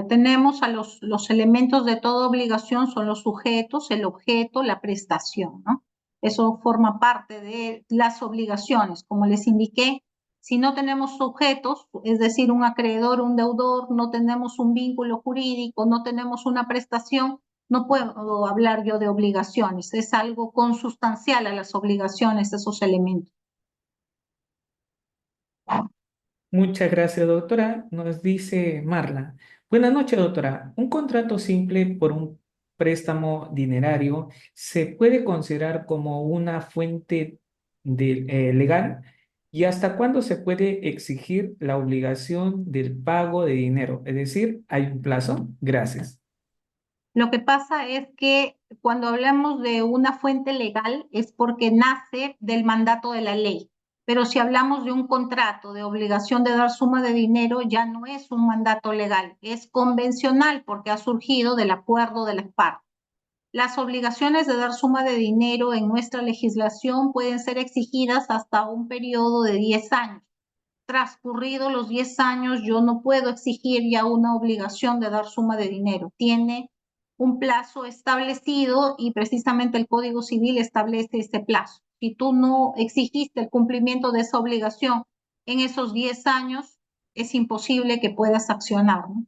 Tenemos a los elementos de toda obligación, son los sujetos, el objeto, la prestación, ¿no? Eso forma parte de las obligaciones. Como les indiqué, si no tenemos sujetos, es decir, un acreedor, un deudor, no tenemos un vínculo jurídico, no tenemos una prestación, no puedo hablar yo de obligaciones. Es algo consustancial a las obligaciones, esos elementos. Muchas gracias, doctora. Nos dice Marla. Buenas noches, doctora. Un contrato simple por un préstamo dinerario se puede considerar como una fuente legal. ¿Y hasta cuándo se puede exigir la obligación del pago de dinero? Es decir, ¿hay un plazo? Gracias. Lo que pasa es que cuando hablamos de una fuente legal es porque nace del mandato de la ley. Pero si hablamos de un contrato de obligación de dar suma de dinero, ya no es un mandato legal, es convencional porque ha surgido del acuerdo de las partes. Las obligaciones de dar suma de dinero en nuestra legislación pueden ser exigidas hasta un periodo de 10 años. Transcurridos los 10 años, yo no puedo exigir ya una obligación de dar suma de dinero. Tiene un plazo establecido y precisamente el Código Civil establece ese plazo. Si tú no exigiste el cumplimiento de esa obligación en esos 10 años, es imposible que puedas accionar, ¿no?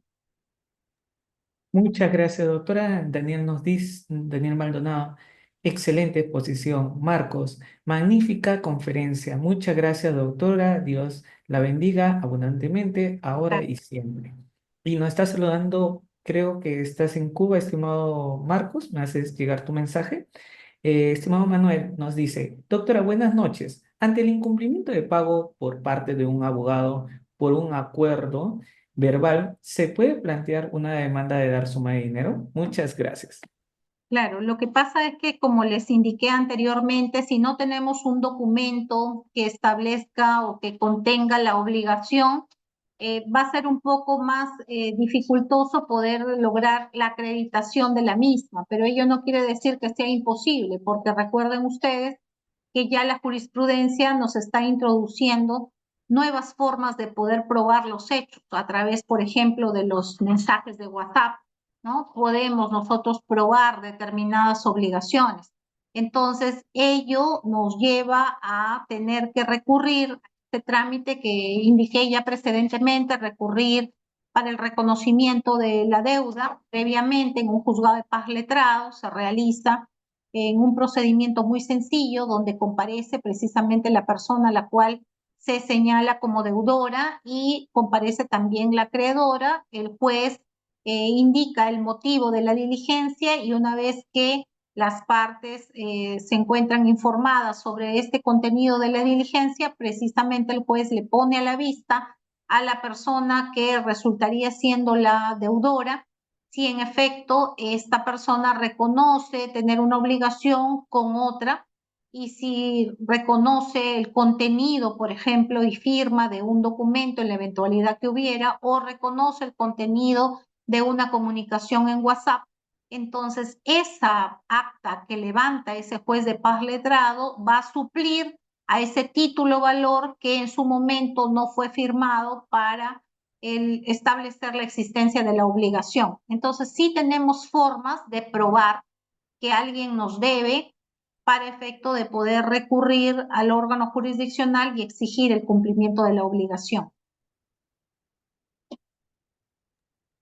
Muchas gracias, doctora. Daniel nos dice, Daniel Maldonado, excelente exposición. Marcos, magnífica conferencia. Muchas gracias, doctora. Dios la bendiga abundantemente, ahora y siempre. Y nos está saludando, creo que estás en Cuba, estimado Marcos. Me haces llegar tu mensaje. Estimado Manuel, nos dice, doctora, buenas noches. Ante el incumplimiento de pago por parte de un abogado por un acuerdo verbal, ¿se puede plantear una demanda de dar suma de dinero? Muchas gracias. Claro, lo que pasa es que, como les indiqué anteriormente, si no tenemos un documento que establezca o que contenga la obligación, va a ser un poco más dificultoso poder lograr la acreditación de la misma, pero ello no quiere decir que sea imposible, porque recuerden ustedes que ya la jurisprudencia nos está introduciendo nuevas formas de poder probar los hechos a través, por ejemplo, de los mensajes de WhatsApp, ¿no? Podemos nosotros probar determinadas obligaciones. Entonces, ello nos lleva a tener que recurrir a este trámite que indiqué ya precedentemente, recurrir para el reconocimiento de la deuda. Previamente, en un juzgado de paz letrado, se realiza en un procedimiento muy sencillo donde comparece precisamente la persona a la cual se señala como deudora y comparece también la acreedora. El juez indica el motivo de la diligencia y una vez que las partes se encuentran informadas sobre este contenido de la diligencia, precisamente el juez le pone a la vista a la persona que resultaría siendo la deudora si en efecto esta persona reconoce tener una obligación con otra y si reconoce el contenido, por ejemplo, y firma de un documento en la eventualidad que hubiera, o reconoce el contenido de una comunicación en WhatsApp, entonces esa acta que levanta ese juez de paz letrado va a suplir a ese título valor que en su momento no fue firmado para el establecer la existencia de la obligación. Entonces, sí tenemos formas de probar que alguien nos debe para efecto de poder recurrir al órgano jurisdiccional y exigir el cumplimiento de la obligación.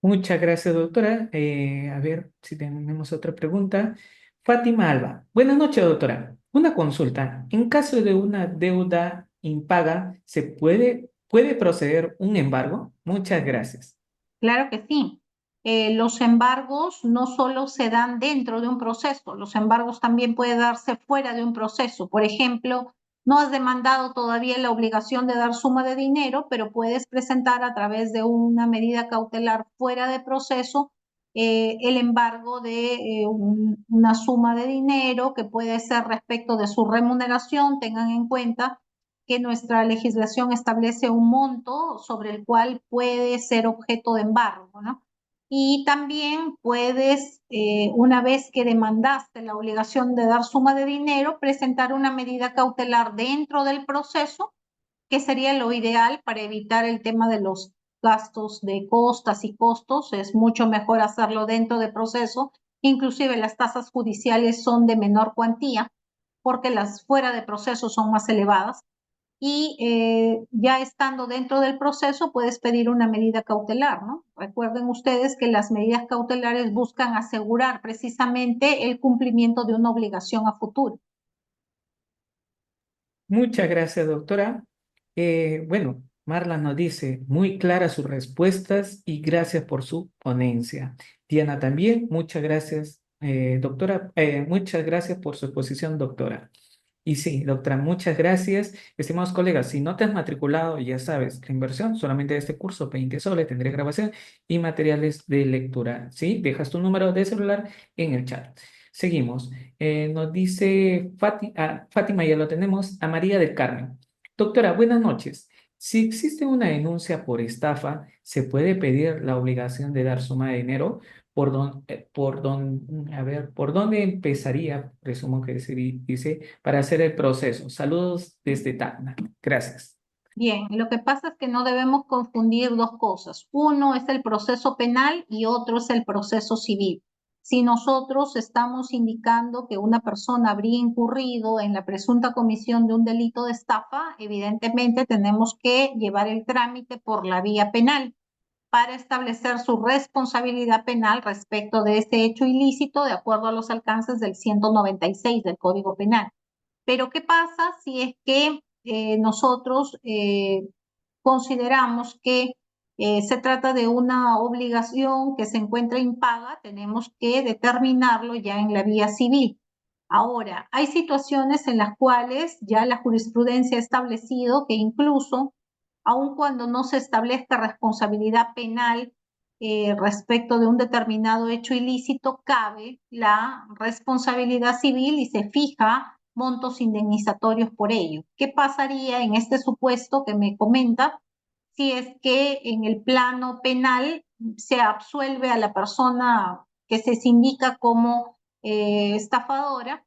Muchas gracias, doctora. A ver si tenemos otra pregunta. Fátima Alba. Buenas noches, doctora. Una consulta. En caso de una deuda impaga, ¿puede proceder un embargo? Muchas gracias. Claro que sí. Los embargos no solo se dan dentro de un proceso, los embargos también pueden darse fuera de un proceso. Por ejemplo, no has demandado todavía la obligación de dar suma de dinero, pero puedes presentar a través de una medida cautelar fuera de proceso el embargo de una suma de dinero que puede ser respecto de su remuneración. Tengan en cuenta que nuestra legislación establece un monto sobre el cual puede ser objeto de embargo, ¿no? Y también puedes, una vez que demandaste la obligación de dar suma de dinero, presentar una medida cautelar dentro del proceso, que sería lo ideal para evitar el tema de los gastos de costas y costos. Es mucho mejor hacerlo dentro del proceso. Inclusive las tasas judiciales son de menor cuantía porque las fuera de proceso son más elevadas y ya estando dentro del proceso puedes pedir una medida cautelar, ¿no? Recuerden ustedes que las medidas cautelares buscan asegurar precisamente el cumplimiento de una obligación a futuro. Muchas gracias, doctora. Bueno, Marla nos dice, muy claras sus respuestas y gracias por su ponencia. Diana también, muchas gracias, doctora. Muchas gracias por su exposición, doctora. Y sí, doctora, muchas gracias. Estimados colegas, si no te has matriculado, ya sabes, la inversión solamente de este curso, 20 soles, tendré grabación y materiales de lectura. ¿Sí? Dejas tu número de celular en el chat. Seguimos. Nos dice Fátima, ya lo tenemos, a María del Carmen. Doctora, buenas noches. Si existe una denuncia por estafa, ¿se puede pedir la obligación de dar suma de dinero? ¿Por dónde empezaría? Presumo que dice, para hacer el proceso. Saludos desde Tacna. Gracias. Bien, lo que pasa es que no debemos confundir dos cosas. Uno es el proceso penal y otro es el proceso civil. Si nosotros estamos indicando que una persona habría incurrido en la presunta comisión de un delito de estafa, evidentemente tenemos que llevar el trámite por la vía penal para establecer su responsabilidad penal respecto de ese hecho ilícito de acuerdo a los alcances del 196 del Código Penal. Pero ¿qué pasa si es que nosotros consideramos que se trata de una obligación que se encuentra impaga? Tenemos que determinarlo ya en la vía civil. Ahora, hay situaciones en las cuales ya la jurisprudencia ha establecido que incluso, aun cuando no se establezca responsabilidad penal respecto de un determinado hecho ilícito, cabe la responsabilidad civil y se fija montos indemnizatorios por ello. ¿Qué pasaría en este supuesto que me comenta si es que en el plano penal se absuelve a la persona que se indica como estafadora,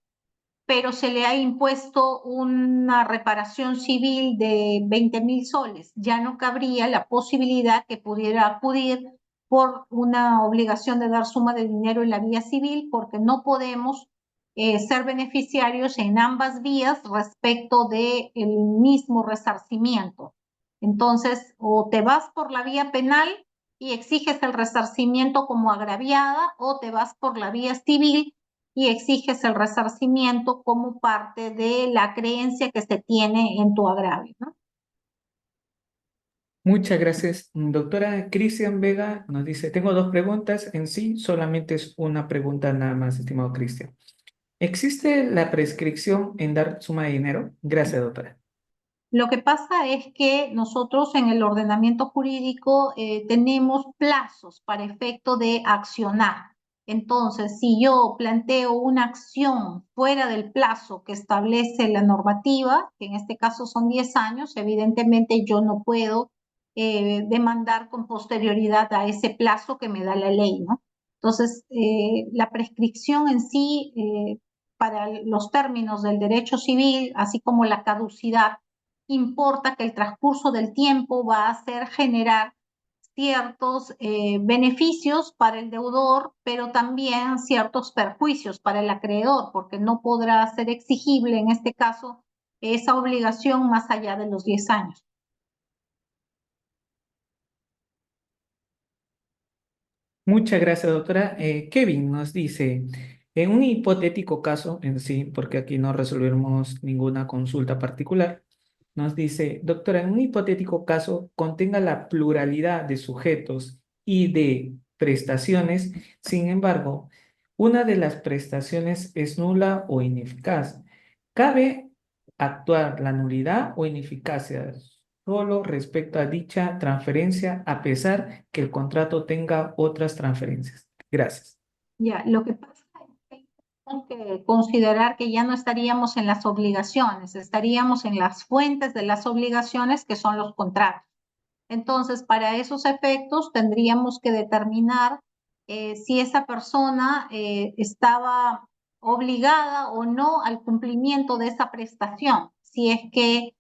pero se le ha impuesto una reparación civil de 20.000 soles? Ya no cabría la posibilidad que pudiera acudir por una obligación de dar suma de dinero en la vía civil, porque no podemos ser beneficiarios en ambas vías respecto del mismo resarcimiento. Entonces, o te vas por la vía penal y exiges el resarcimiento como agraviada, o te vas por la vía civil y exiges el resarcimiento como parte de la creencia que se tiene en tu agravio, ¿no? Muchas gracias. Doctora Cristian Vega nos dice, tengo dos preguntas en sí, solamente es una pregunta nada más, estimado Cristian. ¿Existe la prescripción en dar suma de dinero? Gracias, doctora. Lo que pasa es que nosotros en el ordenamiento jurídico tenemos plazos para efecto de accionar. Entonces, si yo planteo una acción fuera del plazo que establece la normativa, que en este caso son 10 años, evidentemente yo no puedo demandar con posterioridad a ese plazo que me da la ley, ¿no? Entonces, la prescripción en sí, para los términos del derecho civil, así como la caducidad, importa que el transcurso del tiempo va a hacer generar ciertos beneficios para el deudor, pero también ciertos perjuicios para el acreedor, porque no podrá ser exigible en este caso esa obligación más allá de los 10 años. Muchas gracias, doctora. Kevin nos dice, en un hipotético caso en sí, porque aquí no resolvemos ninguna consulta particular, nos dice, doctora, en un hipotético caso contenga la pluralidad de sujetos y de prestaciones, sin embargo, una de las prestaciones es nula o ineficaz. ¿Cabe actuar la nulidad o ineficacia solo respecto a dicha transferencia a pesar que el contrato tenga otras transferencias? Gracias. Ya, lo que pasa es que tenemos que considerar que ya no estaríamos en las obligaciones, estaríamos en las fuentes de las obligaciones, que son los contratos. Entonces, para esos efectos tendríamos que determinar si esa persona estaba obligada o no al cumplimiento de esa prestación. Si es que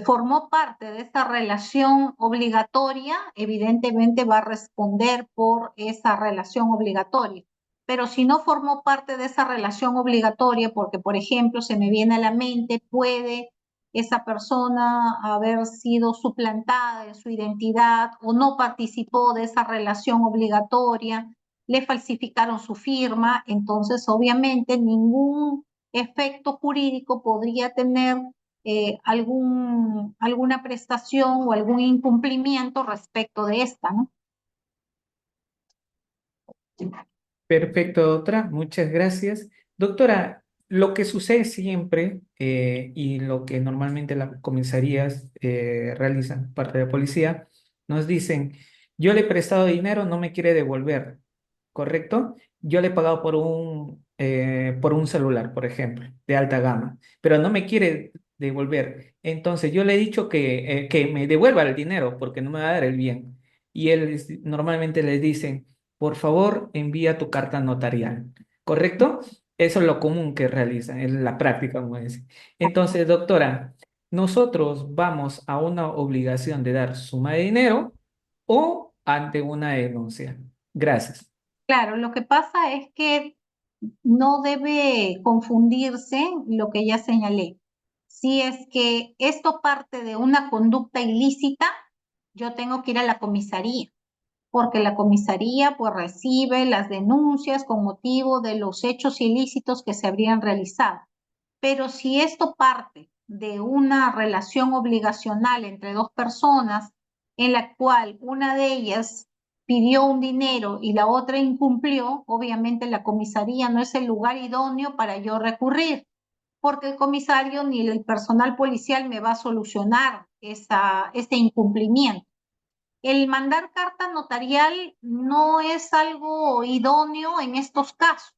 formó parte de esa relación obligatoria, evidentemente va a responder por esa relación obligatoria. Pero si no formó parte de esa relación obligatoria, porque, por ejemplo, se me viene a la mente, puede esa persona haber sido suplantada en su identidad o no participó de esa relación obligatoria, le falsificaron su firma, entonces obviamente ningún efecto jurídico podría tener alguna prestación o algún incumplimiento respecto de esta, ¿no? Perfecto, doctora. Muchas gracias. Doctora, Lo que sucede siempre y lo que normalmente las comisarías realizan, parte de policía, nos dicen, yo le he prestado dinero, no me quiere devolver, ¿correcto? Yo le he pagado por un celular, por ejemplo, de alta gama, pero no me quiere devolver. Entonces yo le he dicho que me devuelva el dinero porque no me va a dar el bien. Y normalmente les dicen, por favor, envía tu carta notarial, ¿correcto? Eso es lo común que realizan, es la práctica, como dice. Entonces, doctora, nosotros vamos a una obligación de dar suma de dinero o ante una denuncia. Gracias. Claro, lo que pasa es que no debe confundirse lo que ya señalé. Si es que esto parte de una conducta ilícita, yo tengo que ir a la comisaría, porque la comisaría pues recibe las denuncias con motivo de los hechos ilícitos que se habrían realizado. Pero si esto parte de una relación obligacional entre dos personas en la cual una de ellas pidió un dinero y la otra incumplió, obviamente la comisaría no es el lugar idóneo para yo recurrir, porque el comisario ni el personal policial me va a solucionar ese incumplimiento. El mandar carta notarial no es algo idóneo en estos casos,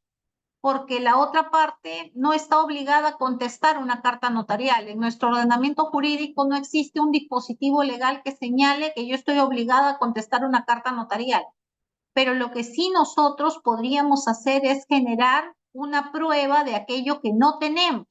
porque la otra parte no está obligada a contestar una carta notarial. En nuestro ordenamiento jurídico no existe un dispositivo legal que señale que yo estoy obligada a contestar una carta notarial. Pero lo que sí nosotros podríamos hacer es generar una prueba de aquello que no tenemos,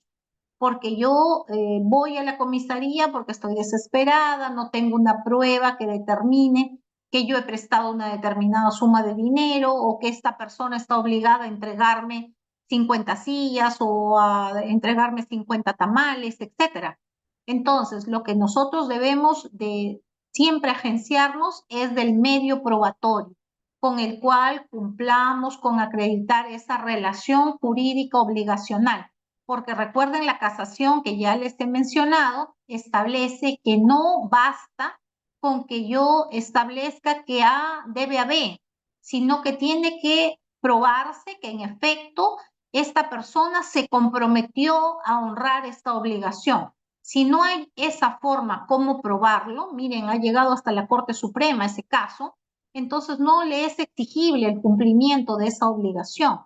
porque yo voy a la comisaría porque estoy desesperada, no tengo una prueba que determine que yo he prestado una determinada suma de dinero o que esta persona está obligada a entregarme 50 sillas o a entregarme 50 tamales, etcétera. Entonces, lo que nosotros debemos de siempre agenciarnos es del medio probatorio con el cual cumplamos con acreditar esa relación jurídica obligacional, porque recuerden la casación que ya les he mencionado, establece que no basta con que yo establezca que A debe a B, sino que tiene que probarse que en efecto esta persona se comprometió a honrar esta obligación. Si no hay esa forma como probarlo, miren, ha llegado hasta la Corte Suprema ese caso, entonces no le es exigible el cumplimiento de esa obligación.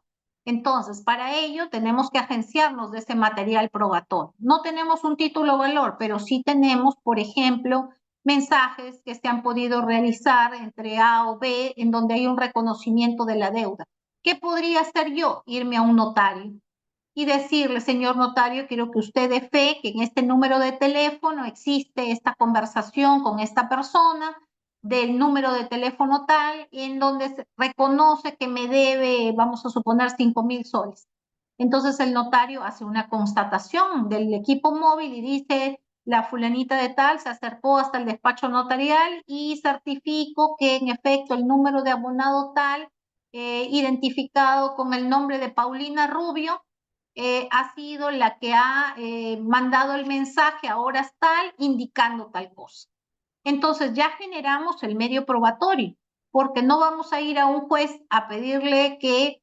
Entonces, para ello tenemos que agenciarnos de ese material probatorio. No tenemos un título valor, pero sí tenemos, por ejemplo, mensajes que se han podido realizar entre A o B en donde hay un reconocimiento de la deuda. ¿Qué podría hacer yo? Irme a un notario y decirle, señor notario, quiero que usted dé fe que en este número de teléfono existe esta conversación con esta persona del número de teléfono tal, en donde se reconoce que me debe, vamos a suponer, 5.000 soles. Entonces el notario hace una constatación del equipo móvil y dice, la fulanita de tal se acercó hasta el despacho notarial y certifico que en efecto el número de abonado tal, identificado con el nombre de Paulina Rubio, ha sido la que ha mandado el mensaje a horas tal indicando tal cosa. Entonces ya generamos el medio probatorio, porque no vamos a ir a un juez a pedirle que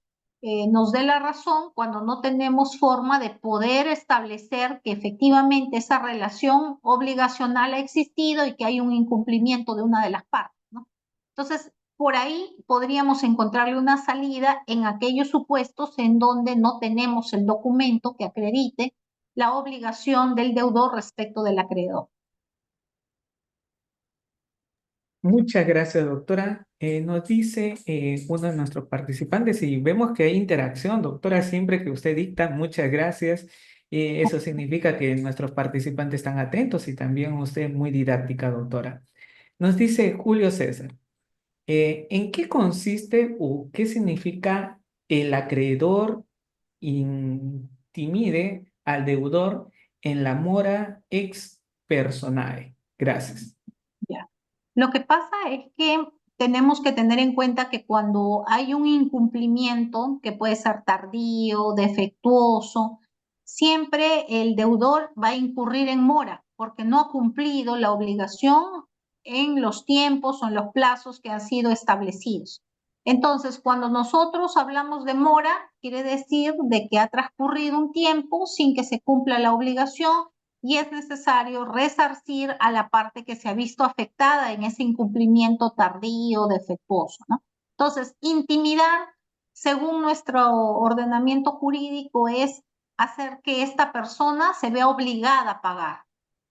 nos dé la razón cuando no tenemos forma de poder establecer que efectivamente esa relación obligacional ha existido y que hay un incumplimiento de una de las partes, ¿no? Entonces, por ahí podríamos encontrarle una salida en aquellos supuestos en donde no tenemos el documento que acredite la obligación del deudor respecto del acreedor. Muchas gracias, doctora. Nos dice uno de nuestros participantes y vemos que hay interacción, doctora, siempre que usted dicta, muchas gracias. Eso significa que nuestros participantes están atentos y también usted muy didáctica, doctora. Nos dice Julio César, ¿en qué consiste o qué significa el acreedor intimide al deudor en la mora ex personae? Gracias. Ya. Lo que pasa es que tenemos que tener en cuenta que cuando hay un incumplimiento que puede ser tardío, defectuoso, siempre el deudor va a incurrir en mora porque no ha cumplido la obligación en los tiempos o en los plazos que han sido establecidos. Entonces, cuando nosotros hablamos de mora, quiere decir de que ha transcurrido un tiempo sin que se cumpla la obligación y es necesario resarcir a la parte que se ha visto afectada en ese incumplimiento tardío, defectuoso, ¿no? Entonces, intimidar, según nuestro ordenamiento jurídico, es hacer que esta persona se vea obligada a pagar,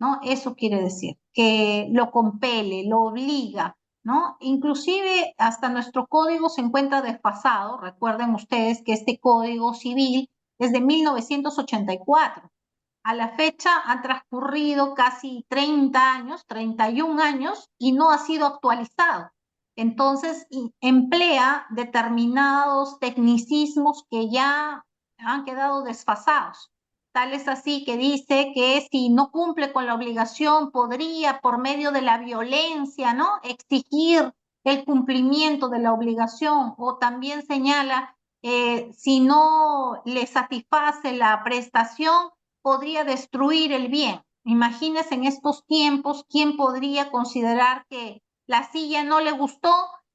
¿no? Eso quiere decir que lo compele, lo obliga, ¿no? Inclusive hasta nuestro código se encuentra desfasado. Recuerden ustedes que este código civil es de 1984. A la fecha han transcurrido casi 30 años, 31 años, y no ha sido actualizado. Entonces, emplea determinados tecnicismos que ya han quedado desfasados. Tal es así que dice que si no cumple con la obligación, podría, por medio de la violencia, ¿no?, exigir el cumplimiento de la obligación, o también señala, si no le satisface la prestación, podría destruir el bien. Imagínense en estos tiempos quién podría considerar que la silla no le gustó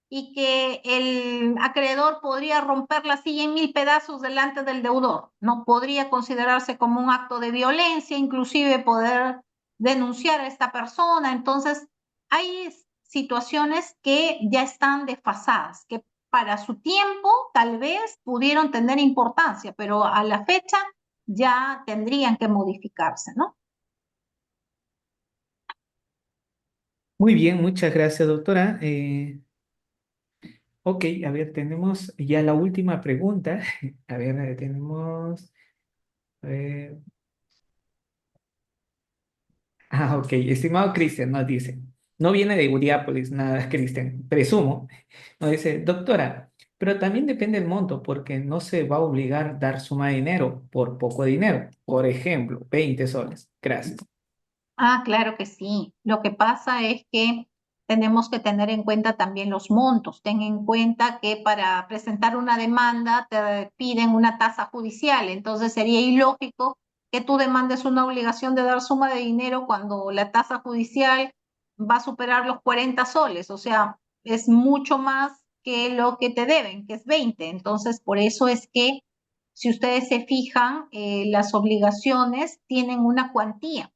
y que el acreedor podría romper la silla en 1000 pedazos delante del deudor. No podría considerarse como un acto de violencia, inclusive poder denunciar a esta persona. Entonces, hay situaciones que ya están desfasadas, que para su tiempo tal vez pudieron tener importancia, pero a la fecha ya tendrían que modificarse, ¿no? Muy bien, muchas gracias, doctora. Ok, a ver, tenemos ya la última pregunta. A ver, tenemos... a ver. Ok, estimado Cristian, nos dice, no viene de Uriápolis, nada, Cristian, presumo. Nos dice, doctora, pero también depende del monto, porque no se va a obligar a dar suma de dinero por poco dinero. Por ejemplo, 20 soles. Gracias. Ah, claro que sí. Lo que pasa es que tenemos que tener en cuenta también los montos. Ten en cuenta que para presentar una demanda te piden una tasa judicial, entonces sería ilógico que tú demandes una obligación de dar suma de dinero cuando la tasa judicial va a superar los 40 soles, o sea, es mucho más que lo que te deben, que es 20. Entonces, por eso es que, si ustedes se fijan, las obligaciones tienen una cuantía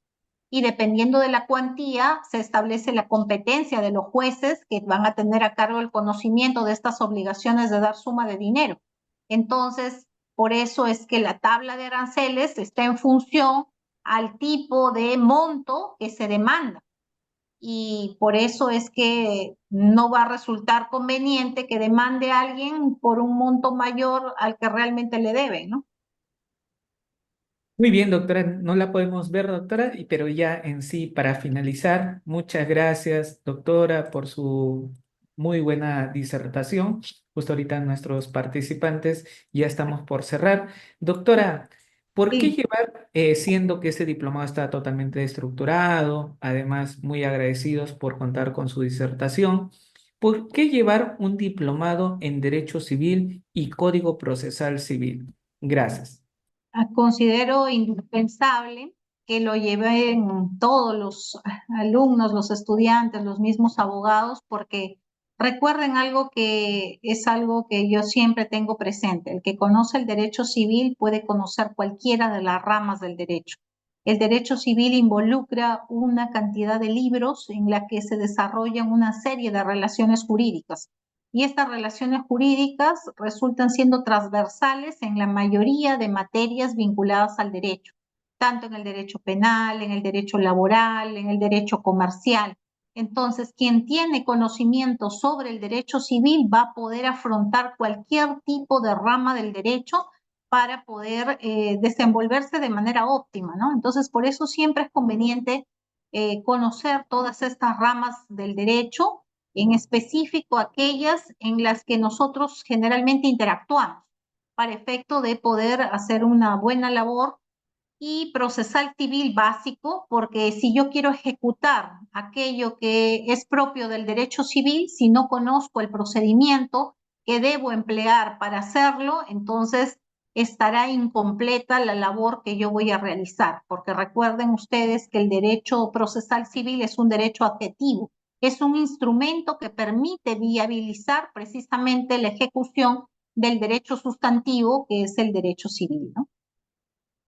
y dependiendo de la cuantía se establece la competencia de los jueces que van a tener a cargo el conocimiento de estas obligaciones de dar suma de dinero. Entonces, por eso es que la tabla de aranceles está en función al tipo de monto que se demanda. Y por eso es que no va a resultar conveniente que demande a alguien por un monto mayor al que realmente le debe, ¿no? Muy bien, doctora, no la podemos ver, doctora, pero ya en sí, para finalizar, muchas gracias, doctora, por su muy buena disertación. Justo ahorita nuestros participantes ya estamos por cerrar. Doctora, ¿por qué Sí. llevar, siendo que este diplomado está totalmente estructurado, además muy agradecidos por contar con su disertación, ¿por qué llevar un diplomado en Derecho Civil y Código Procesal Civil? Gracias. Considero indispensable que lo lleven todos los alumnos, los estudiantes, los mismos abogados, porque recuerden algo que es algo que yo siempre tengo presente. El que conoce el derecho civil puede conocer cualquiera de las ramas del derecho. El derecho civil involucra una cantidad de libros en la que se desarrollan una serie de relaciones jurídicas y estas relaciones jurídicas resultan siendo transversales en la mayoría de materias vinculadas al derecho, tanto en el derecho penal, en el derecho laboral, en el derecho comercial. Entonces, quien tiene conocimiento sobre el derecho civil va a poder afrontar cualquier tipo de rama del derecho para poder desenvolverse de manera óptima, ¿no? Entonces, por eso siempre es conveniente conocer todas estas ramas del derecho, en específico aquellas en las que nosotros generalmente interactuamos, para efecto de poder hacer una buena labor y procesal civil básico, porque si yo quiero ejecutar aquello que es propio del derecho civil, si no conozco el procedimiento que debo emplear para hacerlo, entonces estará incompleta la labor que yo voy a realizar, porque recuerden ustedes que el derecho procesal civil es un derecho adjetivo, es un instrumento que permite viabilizar precisamente la ejecución del derecho sustantivo, que es el derecho civil, ¿no?